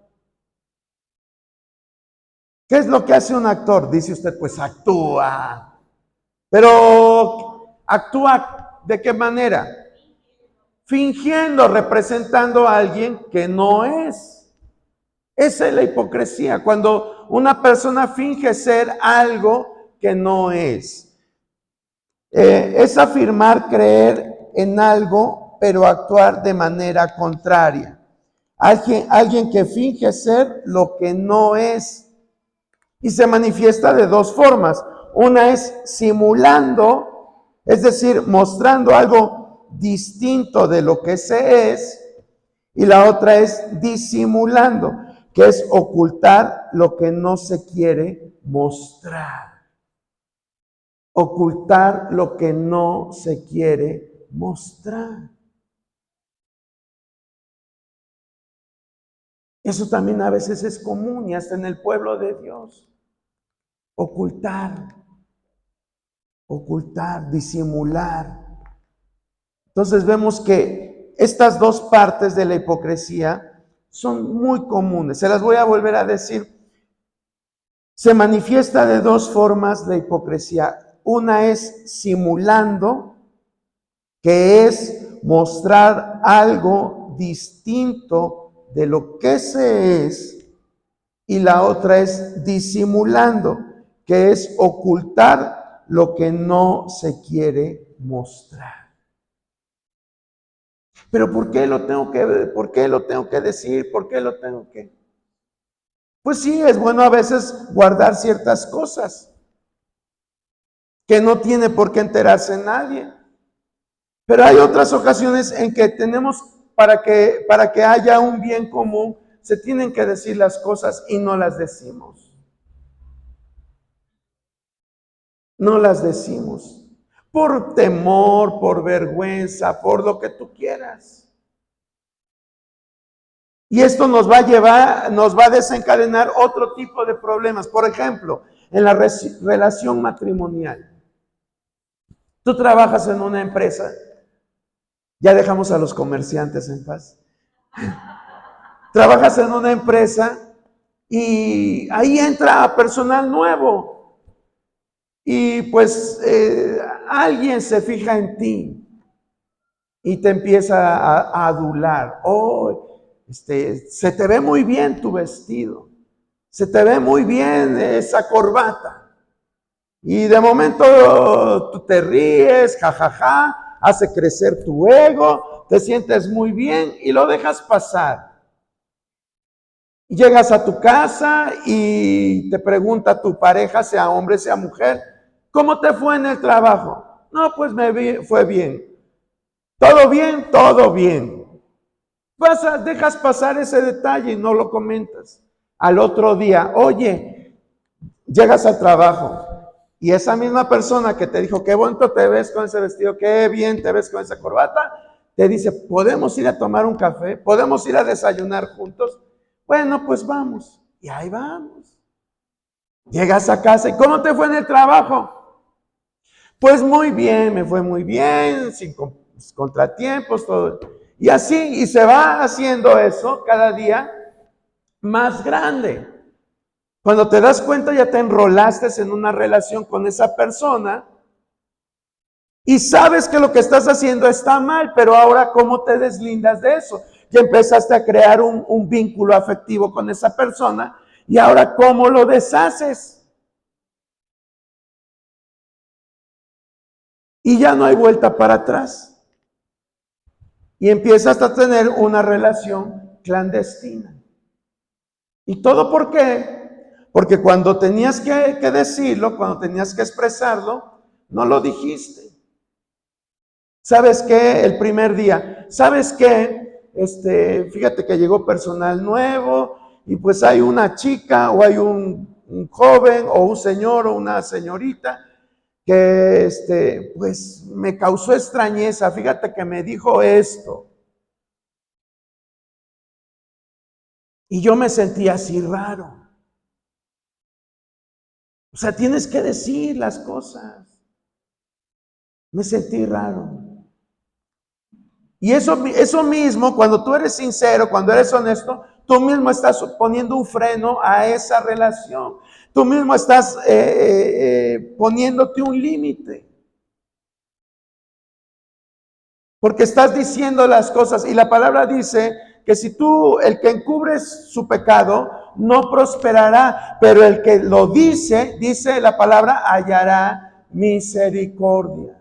[SPEAKER 1] ¿Qué es lo que hace un actor? Dice usted, pues actúa. Pero ¿actúa de qué manera? Fingiendo, representando a alguien que no es. Esa es la hipocresía, cuando una persona finge ser algo que no es. Es afirmar creer en algo, pero actuar de manera contraria. Alguien que finge ser lo que no es. Y se manifiesta de dos formas. Una es simulando, es decir, mostrando algo distinto de lo que se es. Y la otra es disimulando, que es ocultar lo que no se quiere mostrar. Ocultar lo que no se quiere mostrar. Eso también a veces es común y hasta en el pueblo de Dios. Ocultar, disimular. Entonces vemos que estas dos partes de la hipocresía son muy comunes. Se las voy a volver a decir. Se manifiesta de dos formas la hipocresía. Una es simulando, que es mostrar algo distinto de lo que se es. Y la otra es disimulando, que es ocultar lo que no se quiere mostrar. Pero ¿por qué lo tengo que decir? ¿Por qué lo tengo que? Pues sí, es bueno a veces guardar ciertas cosas que no tiene por qué enterarse nadie. Pero hay otras ocasiones en que tenemos, para que haya un bien común, se tienen que decir las cosas y no las decimos. No las decimos. Por temor, por vergüenza, por lo que tú quieras. Y esto nos va a desencadenar otro tipo de problemas. Por ejemplo, en la relación matrimonial. Tú trabajas en una empresa. Ya dejamos a los comerciantes en paz. Trabajas en una empresa y ahí entra personal nuevo. Y pues alguien se fija en ti y te empieza a adular. Se te ve muy bien tu vestido. Se te ve muy bien esa corbata. Y de momento tú te ríes, jajaja, hace crecer tu ego, te sientes muy bien y lo dejas pasar. Llegas a tu casa y te pregunta tu pareja, sea hombre, sea mujer, ¿cómo te fue en el trabajo? No, pues fue bien. ¿Todo bien? Todo bien. Dejas pasar ese detalle y no lo comentas. Al otro día, oye, llegas al trabajo y esa misma persona que te dijo, qué bonito te ves con ese vestido, qué bien te ves con esa corbata, te dice, ¿podemos ir a tomar un café? ¿Podemos ir a desayunar juntos? Bueno, pues vamos. Y ahí vamos. Llegas a casa y ¿cómo te fue en el trabajo? Pues muy bien, me fue muy bien, sin contratiempos, todo. Y así, y se va haciendo eso cada día más grande. Cuando te das cuenta ya te enrolaste en una relación con esa persona y sabes que lo que estás haciendo está mal, pero ahora ¿cómo te deslindas de eso? ya empezaste a crear un vínculo afectivo con esa persona, y ahora ¿cómo lo deshaces? Y ya no hay vuelta para atrás. Y empiezas a tener una relación clandestina. ¿Y todo por qué? Porque cuando tenías que decirlo, cuando tenías que expresarlo, no lo dijiste. ¿Sabes qué? El primer día, ¿sabes qué? Fíjate que llegó personal nuevo y pues hay una chica o hay un joven o un señor o una señorita que pues me causó extrañeza. Fíjate que me dijo esto. Y yo me sentía así raro. O sea, tienes que decir las cosas. Me sentí raro. Y eso mismo, cuando tú eres sincero, cuando eres honesto, tú mismo estás poniendo un freno a esa relación. Tú mismo estás poniéndote un límite. Porque estás diciendo las cosas. Y la palabra dice que si tú, el que encubres su pecado, no prosperará. Pero el que lo dice la palabra, hallará misericordia.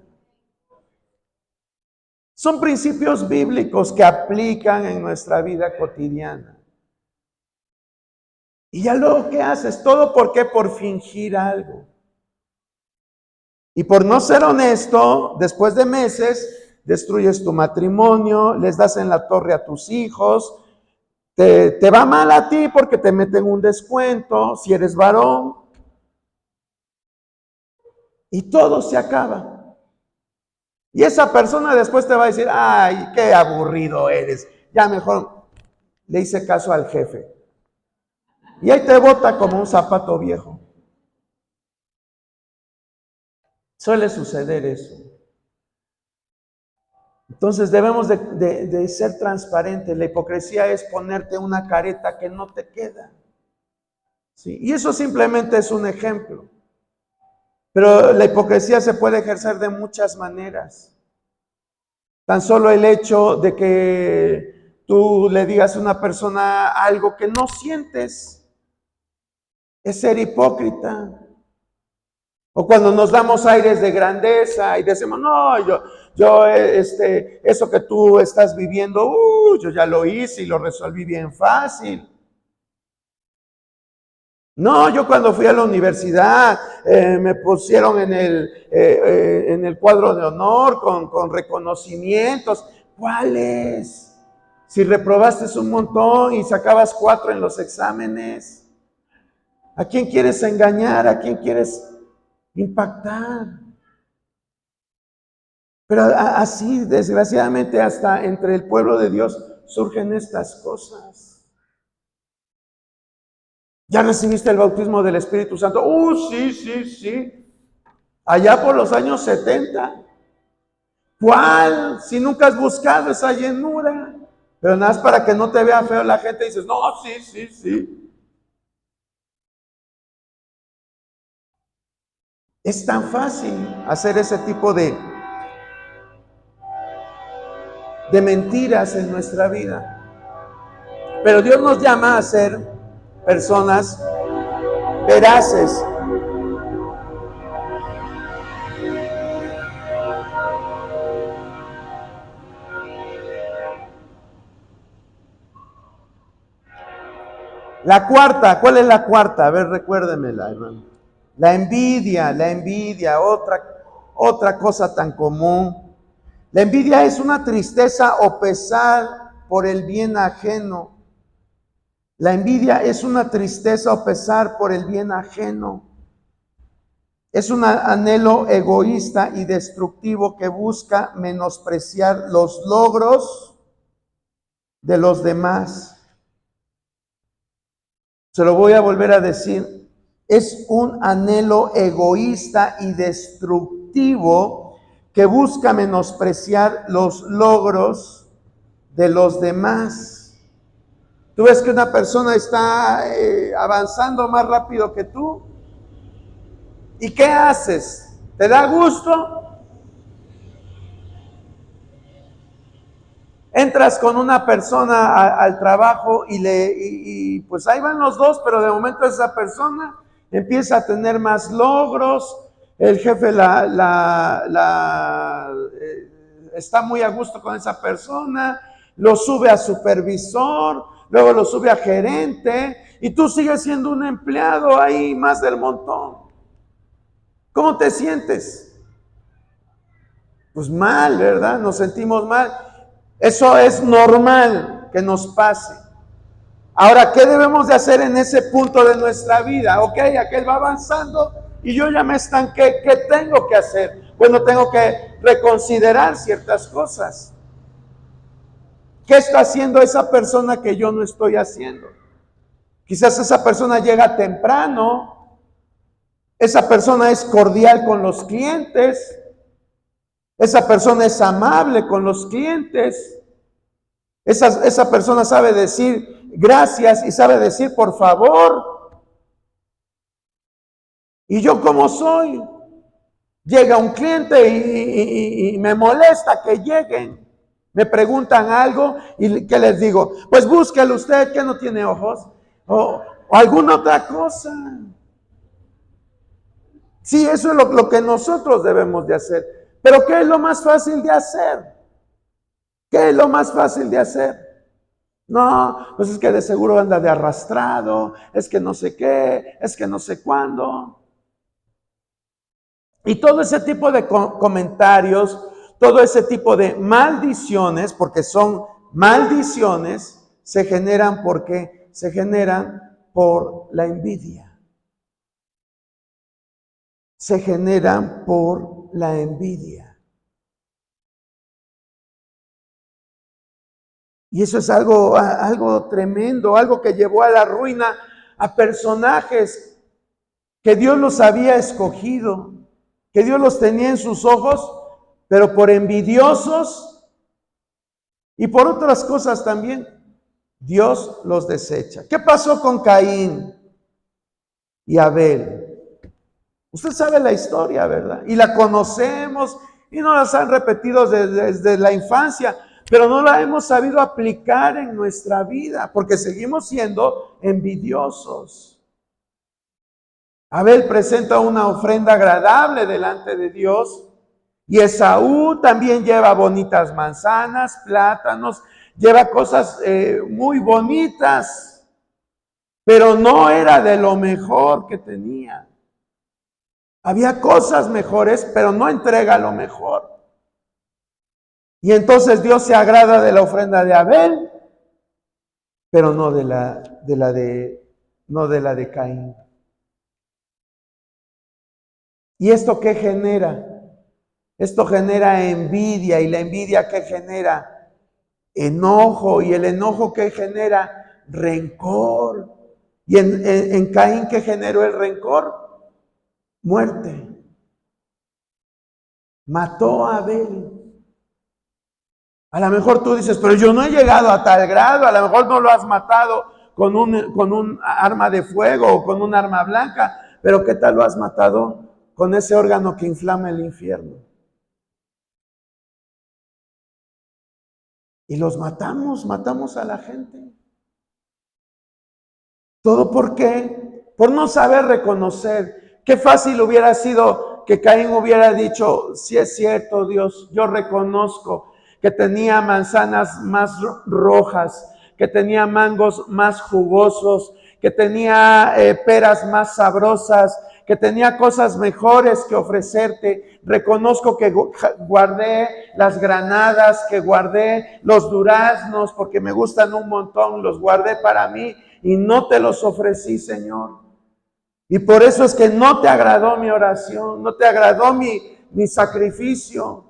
[SPEAKER 1] Son principios bíblicos que aplican en nuestra vida cotidiana. Y ya luego, ¿qué haces? Todo ¿por qué? Por fingir algo. Y por no ser honesto, después de meses, destruyes tu matrimonio, les das en la torre a tus hijos, te va mal a ti porque te meten un descuento, si eres varón. Y todo se acaba. Y esa persona después te va a decir, ay, qué aburrido eres. Ya mejor le hice caso al jefe. Y ahí te bota como un zapato viejo. Suele suceder eso. Entonces debemos de ser transparentes. La hipocresía es ponerte una careta que no te queda. ¿Sí? Y eso simplemente es un ejemplo. Pero la hipocresía se puede ejercer de muchas maneras. Tan solo el hecho de que tú le digas a una persona algo que no sientes es ser hipócrita. O cuando nos damos aires de grandeza y decimos, no, eso que tú estás viviendo, yo ya lo hice y lo resolví bien fácil. No, yo cuando fui a la universidad me pusieron en el cuadro de honor con reconocimientos. ¿Cuáles? Si reprobaste un montón y sacabas 4 en los exámenes. ¿A quién quieres engañar? ¿A quién quieres impactar? Pero así, desgraciadamente, hasta entre el pueblo de Dios surgen estas cosas. ¿Ya recibiste el bautismo del Espíritu Santo? Sí. Allá por los años 70. ¿Cuál? Si nunca has buscado esa llenura. Pero nada más para que no te vea feo la gente, dices, no, sí. Es tan fácil hacer ese tipo de mentiras en nuestra vida. Pero Dios nos llama a ser personas veraces. La cuarta, ¿cuál es la cuarta? A ver, recuérdemela, hermano. La envidia, otra cosa tan común. La envidia es una tristeza o pesar por el bien ajeno. La envidia es una tristeza o pesar por el bien ajeno. Es un anhelo egoísta y destructivo que busca menospreciar los logros de los demás. Se lo voy a volver a decir. Es un anhelo egoísta y destructivo que busca menospreciar los logros de los demás. Tú ves que una persona está avanzando más rápido que tú. ¿Y qué haces? ¿Te da gusto? entras con una persona al trabajo y pues ahí van los dos, pero de momento esa persona empieza a tener más logros, el jefe está muy a gusto con esa persona, lo sube a supervisor, luego lo sube a gerente y tú sigues siendo un empleado ahí más del montón. ¿Cómo te sientes? Pues mal, ¿verdad? Nos sentimos mal. Eso es normal que nos pase. Ahora, ¿qué debemos de hacer en ese punto de nuestra vida? Ok, aquel va avanzando y yo ya me estanqué. ¿Qué tengo que hacer? Bueno, tengo que reconsiderar ciertas cosas. ¿Qué está haciendo esa persona que yo no estoy haciendo? Quizás esa persona llega temprano, esa persona es cordial con los clientes, esa persona es amable con los clientes, esa persona sabe decir gracias y sabe decir por favor. ¿Y yo cómo soy? Llega un cliente y me molesta que lleguen. Me preguntan algo y ¿qué les digo? Pues búsquelo usted, que no tiene ojos, o alguna otra cosa. Sí, eso es lo que nosotros debemos de hacer. Pero ¿qué es lo más fácil de hacer? ¿Qué es lo más fácil de hacer? No, pues es que de seguro anda de arrastrado, es que no sé qué, es que no sé cuándo. Y todo ese tipo de comentarios, todo ese tipo de maldiciones, porque son maldiciones, se generan porque se generan por la envidia. Se generan por la envidia. Y eso es algo tremendo, algo que llevó a la ruina a personajes que Dios los había escogido, que Dios los tenía en sus ojos, pero por envidiosos y por otras cosas también, Dios los desecha. ¿Qué pasó con Caín y Abel? Usted sabe la historia, ¿verdad? Y la conocemos y nos las han repetido desde la infancia, pero no la hemos sabido aplicar en nuestra vida porque seguimos siendo envidiosos. Abel presenta una ofrenda agradable delante de Dios y Esaú también lleva bonitas manzanas, plátanos, lleva cosas muy bonitas, pero no era de lo mejor que tenía. Había cosas mejores, pero no entrega lo mejor. Y entonces Dios se agrada de la ofrenda de Abel, pero no de la de Caín. ¿Y esto qué genera? Esto genera envidia, y la envidia ¿qué genera? Enojo, y el enojo ¿qué genera? Rencor. Y en Caín ¿qué generó el rencor? Muerte. Mató a Abel. A lo mejor tú dices, pero yo no he llegado a tal grado, a lo mejor no lo has matado con un arma de fuego o con un arma blanca, pero ¿qué tal lo has matado con ese órgano que inflama el infierno? Y los matamos a la gente. ¿Todo por qué? Por no saber reconocer. Qué fácil hubiera sido que Caín hubiera dicho, sí es cierto, Dios, yo reconozco que tenía manzanas más rojas, que tenía mangos más jugosos, que tenía peras más sabrosas, que tenía cosas mejores que ofrecerte. Reconozco que guardé las granadas, que guardé los duraznos, porque me gustan un montón, los guardé para mí y no te los ofrecí, Señor. Y por eso es que no te agradó mi oración, no te agradó mi sacrificio.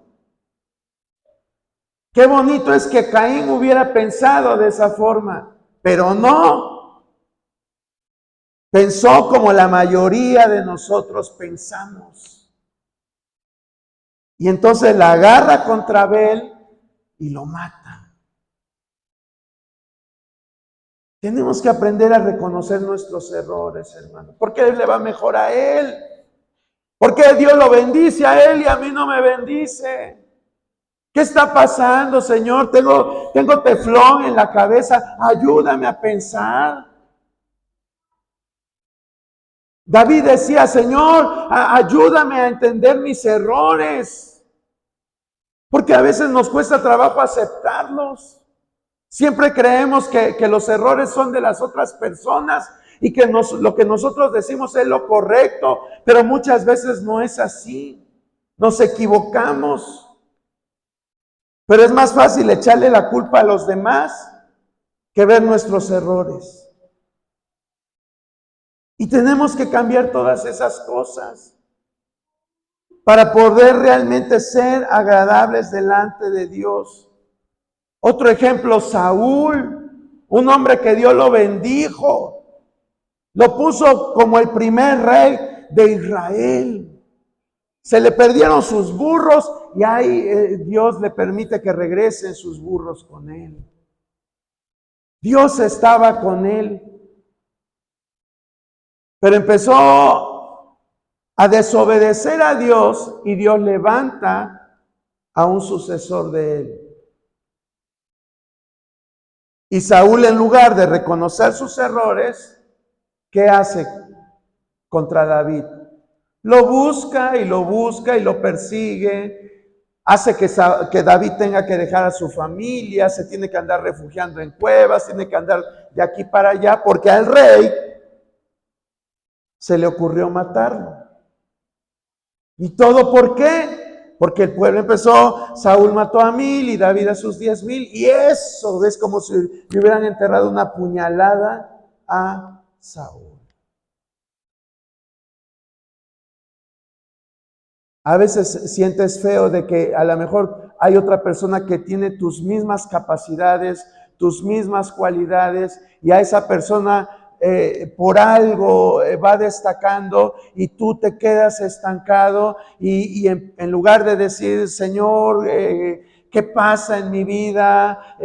[SPEAKER 1] Qué bonito es que Caín hubiera pensado de esa forma, pero no. Pensó como la mayoría de nosotros pensamos. Y entonces la agarra contra Abel y lo mata. Tenemos que aprender a reconocer nuestros errores, hermano. ¿Por qué le va mejor a él? ¿Por qué Dios lo bendice a él y a mí no me bendice? ¿Qué está pasando, Señor? Tengo teflón en la cabeza. Ayúdame a pensar. David decía, Señor, ayúdame a entender mis errores. Porque a veces nos cuesta trabajo aceptarlos. Siempre creemos que los errores son de las otras personas y que lo que nosotros decimos es lo correcto, pero muchas veces no es así. Nos equivocamos. Pero es más fácil echarle la culpa a los demás que ver nuestros errores. Y tenemos que cambiar todas esas cosas para poder realmente ser agradables delante de Dios. Otro ejemplo, Saúl, un hombre que Dios lo bendijo, lo puso como el primer rey de Israel. Se le perdieron sus burros y ahí Dios le permite que regresen sus burros con él. Dios estaba con él. Pero empezó a desobedecer a Dios y Dios levanta a un sucesor de él. Y Saúl, en lugar de reconocer sus errores, ¿qué hace contra David? Lo busca y lo busca y lo persigue. Hace que David tenga que dejar a su familia, se tiene que andar refugiando en cuevas, tiene que andar de aquí para allá, porque al rey se le ocurrió matarlo. ¿Y todo por qué? Porque el pueblo empezó, Saúl mató a 1000 y David a sus 10,000, y eso es como si le hubieran enterrado una puñalada a Saúl. A veces sientes feo de que a lo mejor hay otra persona que tiene tus mismas capacidades, tus mismas cualidades, y a esa persona por algo va destacando y tú te quedas estancado y en lugar de decir, Señor, ¿qué pasa en mi vida?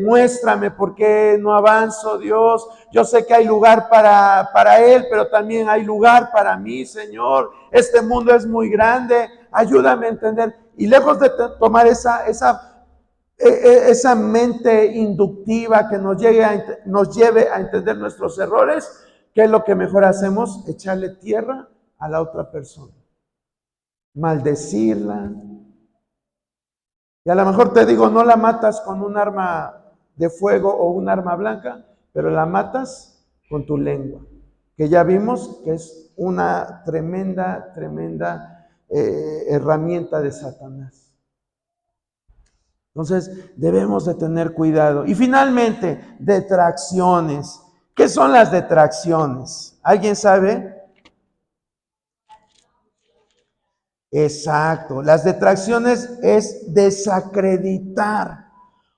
[SPEAKER 1] Muéstrame por qué no avanzo, Dios. Yo sé que hay lugar para Él, pero también hay lugar para mí, Señor. Este mundo es muy grande, ayúdame a entender. Y lejos de tomar esa mente inductiva que nos lleve a entender nuestros errores, ¿qué es lo que mejor hacemos? Echarle tierra a la otra persona, maldecirla. Y a lo mejor te digo, no la matas con un arma de fuego o un arma blanca, pero la matas con tu lengua, que ya vimos que es una tremenda herramienta de Satanás. Entonces, debemos de tener cuidado. Y finalmente, detracciones. ¿Qué son las detracciones? ¿Alguien sabe? Exacto. Las detracciones es desacreditar,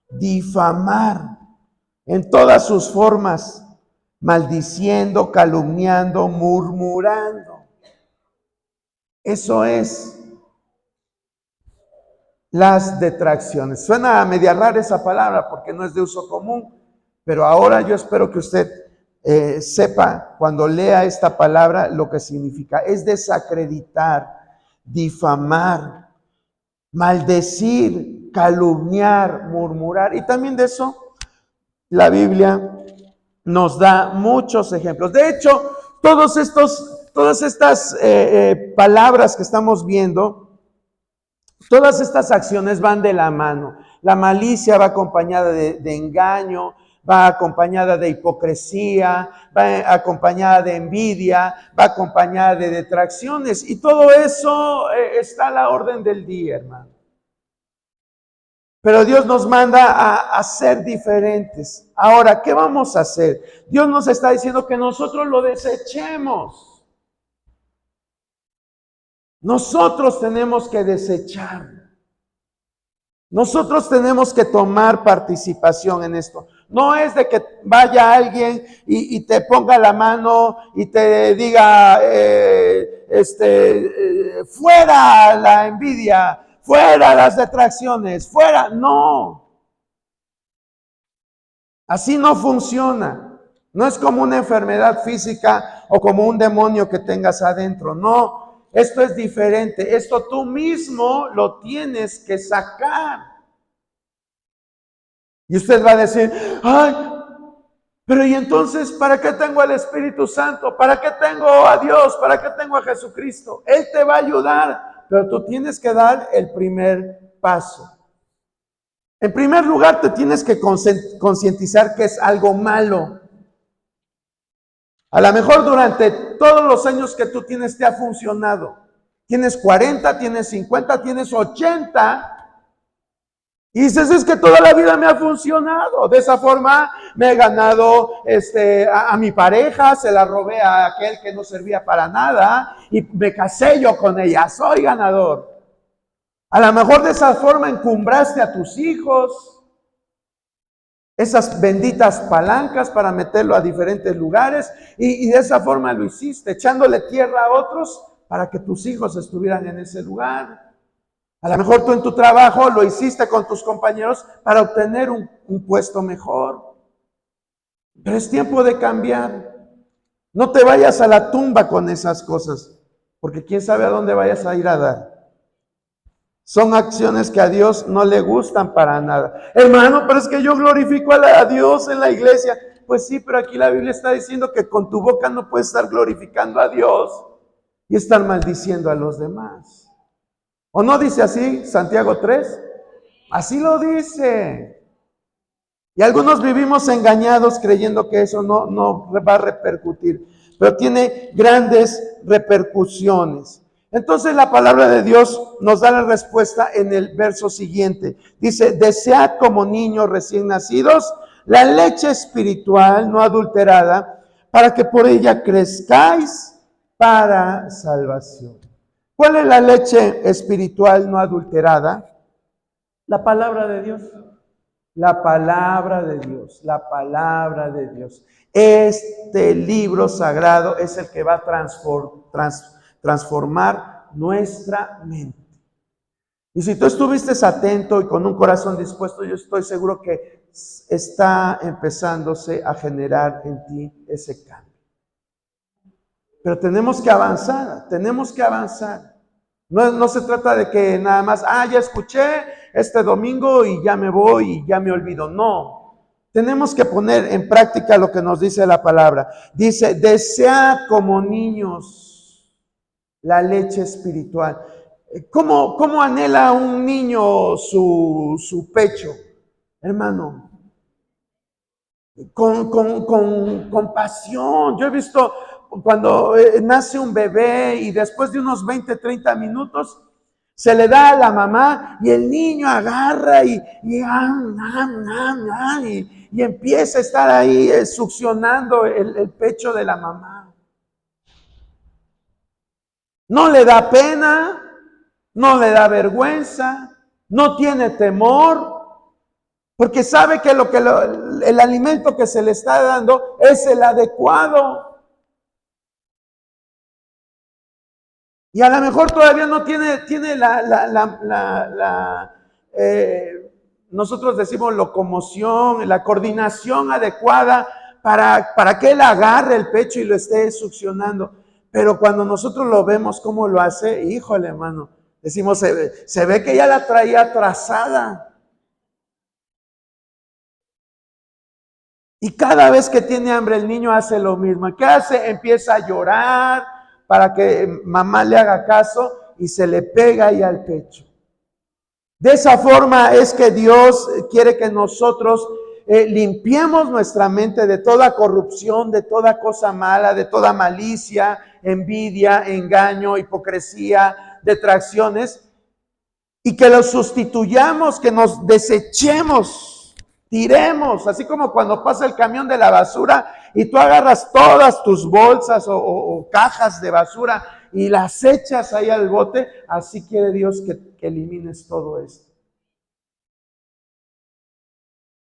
[SPEAKER 1] difamar en todas sus formas, maldiciendo, calumniando, murmurando. Eso es las detracciones. Suena a media rara esa palabra porque no es de uso común, pero ahora yo espero que usted sepa cuando lea esta palabra lo que significa. Es desacreditar, difamar, maldecir, calumniar, murmurar. Y también de eso la Biblia nos da muchos ejemplos. De hecho, todas estas palabras que estamos viendo, todas estas acciones van de la mano. La malicia va acompañada de engaño, va acompañada de hipocresía, va acompañada de envidia, va acompañada de detracciones. Y todo eso está a la orden del día, hermano. Pero Dios nos manda a ser diferentes. Ahora, ¿qué vamos a hacer? Dios nos está diciendo que nosotros lo desechemos. Nosotros tenemos que desechar. Nosotros tenemos que tomar participación en esto. No es de que vaya alguien y te ponga la mano y te diga, fuera la envidia, fuera las detracciones, fuera. No. Así no funciona. No es como una enfermedad física o como un demonio que tengas adentro. No. esto es diferente, esto tú mismo lo tienes que sacar. Y usted va a decir, ay, pero y entonces, ¿para qué tengo al Espíritu Santo? ¿Para qué tengo a Dios? ¿Para qué tengo a Jesucristo? Él te va a ayudar, pero tú tienes que dar el primer paso. En primer lugar, te tienes que concientizar que es algo malo. A lo mejor durante todos los años que tú tienes te ha funcionado. Tienes 40, tienes 50, tienes 80. Y dices, es que toda la vida me ha funcionado. De esa forma me he ganado a mi pareja, se la robé a aquel que no servía para nada y me casé yo con ella. Soy ganador. A lo mejor de esa forma encumbraste a tus hijos. Esas benditas palancas para meterlo a diferentes lugares y de esa forma lo hiciste, echándole tierra a otros para que tus hijos estuvieran en ese lugar. A lo mejor tú en tu trabajo lo hiciste con tus compañeros para obtener un puesto mejor. Pero es tiempo de cambiar. No te vayas a la tumba con esas cosas, porque quién sabe a dónde vayas a ir a dar. Son acciones que a Dios no le gustan para nada. Hermano, pero es que yo glorifico a Dios en la iglesia. Pues sí, pero aquí la Biblia está diciendo que con tu boca no puedes estar glorificando a Dios y estar maldiciendo a los demás. ¿O no dice así Santiago 3? Así lo dice. Y algunos vivimos engañados creyendo que eso no va a repercutir, pero tiene grandes repercusiones. Entonces la palabra de Dios nos da la respuesta en el verso siguiente. Dice, desead como niños recién nacidos la leche espiritual no adulterada, para que por ella crezcáis para salvación. ¿Cuál es la leche espiritual no adulterada? La palabra de Dios. La palabra de Dios, la palabra de Dios. Este libro sagrado es el que va a transformar nuestra mente. Y si tú estuviste atento y con un corazón dispuesto, yo estoy seguro que está empezándose a generar en ti ese cambio. Pero tenemos que avanzar, tenemos que avanzar. No se trata de que nada más, ya escuché este domingo y ya me voy y ya me olvido. No, tenemos que poner en práctica lo que nos dice la palabra. Dice, desead como niños la leche espiritual. ¿Cómo anhela un niño su pecho? Hermano, con pasión. Yo he visto cuando nace un bebé y después de unos 20, 30 minutos se le da a la mamá y el niño agarra y empieza a estar ahí succionando el pecho de la mamá. No le da pena, no le da vergüenza, no tiene temor, porque sabe que el alimento que se le está dando es el adecuado. Y a lo mejor todavía no tiene nosotros decimos locomoción, la coordinación adecuada para que él agarre el pecho y lo esté succionando. Pero cuando nosotros lo vemos cómo lo hace, híjole, hermano, decimos, se ve que ya la traía trazada. Y cada vez que tiene hambre el niño hace lo mismo. ¿Qué hace? Empieza a llorar para que mamá le haga caso y se le pega ahí al pecho. De esa forma es que Dios quiere que nosotros limpiemos nuestra mente de toda corrupción, de toda cosa mala, de toda malicia, envidia, engaño, hipocresía, detracciones, y que lo sustituyamos, que nos desechemos, tiremos, así como cuando pasa el camión de la basura y tú agarras todas tus bolsas o cajas de basura y las echas ahí al bote, así quiere Dios que elimines todo esto.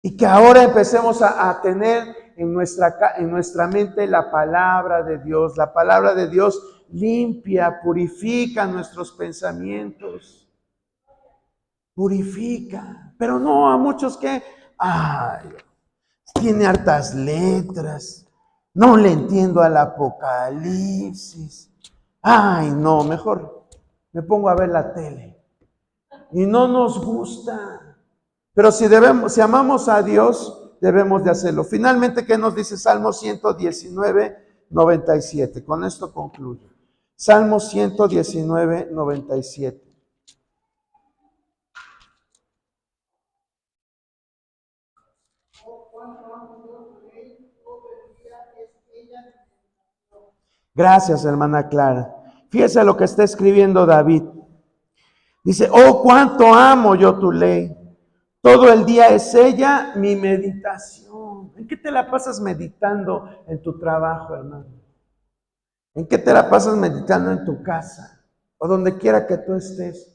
[SPEAKER 1] Y que ahora empecemos a tener en nuestra mente la palabra de Dios. La palabra de Dios limpia, purifica nuestros pensamientos. Purifica. Pero no a muchos que, tiene hartas letras. No le entiendo al Apocalipsis. Ay, no, mejor me pongo a ver la tele. Y no nos gusta. Pero si amamos a Dios, debemos de hacerlo. Finalmente, ¿qué nos dice Salmo 119, 97? Con esto concluyo. Salmo 119, 97. Gracias, hermana Clara. Fíjese lo que está escribiendo David. Dice, oh, cuánto amo yo tu ley. Todo el día es ella mi meditación. ¿En qué te la pasas meditando en tu trabajo, hermano? ¿En qué te la pasas meditando en tu casa? O donde quiera que tú estés.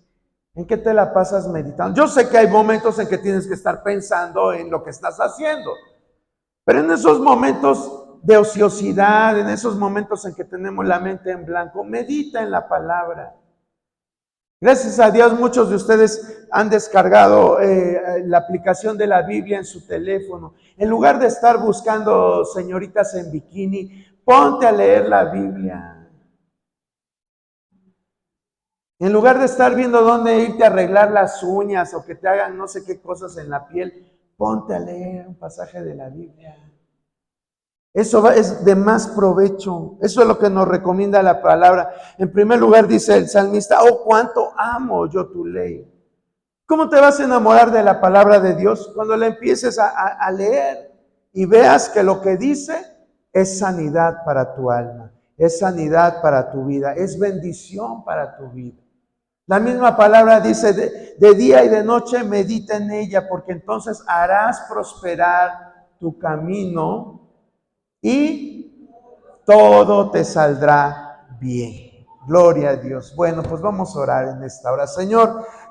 [SPEAKER 1] ¿En qué te la pasas meditando? Yo sé que hay momentos en que tienes que estar pensando en lo que estás haciendo. Pero en esos momentos de ociosidad, en esos momentos en que tenemos la mente en blanco, medita en la palabra. Gracias a Dios, muchos de ustedes han descargado la aplicación de la Biblia en su teléfono. En lugar de estar buscando señoritas en bikini, ponte a leer la Biblia. En lugar de estar viendo dónde irte a arreglar las uñas o que te hagan no sé qué cosas en la piel, ponte a leer un pasaje de la Biblia. Eso es de más provecho. Eso es lo que nos recomienda la palabra. En primer lugar dice el salmista, oh, cuánto amo yo tu ley. ¿Cómo te vas a enamorar de la palabra de Dios? Cuando la empieces a leer y veas que lo que dice es sanidad para tu alma, es sanidad para tu vida, es bendición para tu vida. La misma palabra dice, de día y de noche medita en ella, porque entonces harás prosperar tu camino y todo te saldrá bien. Gloria a Dios. Bueno, pues vamos a orar en esta hora. Señor,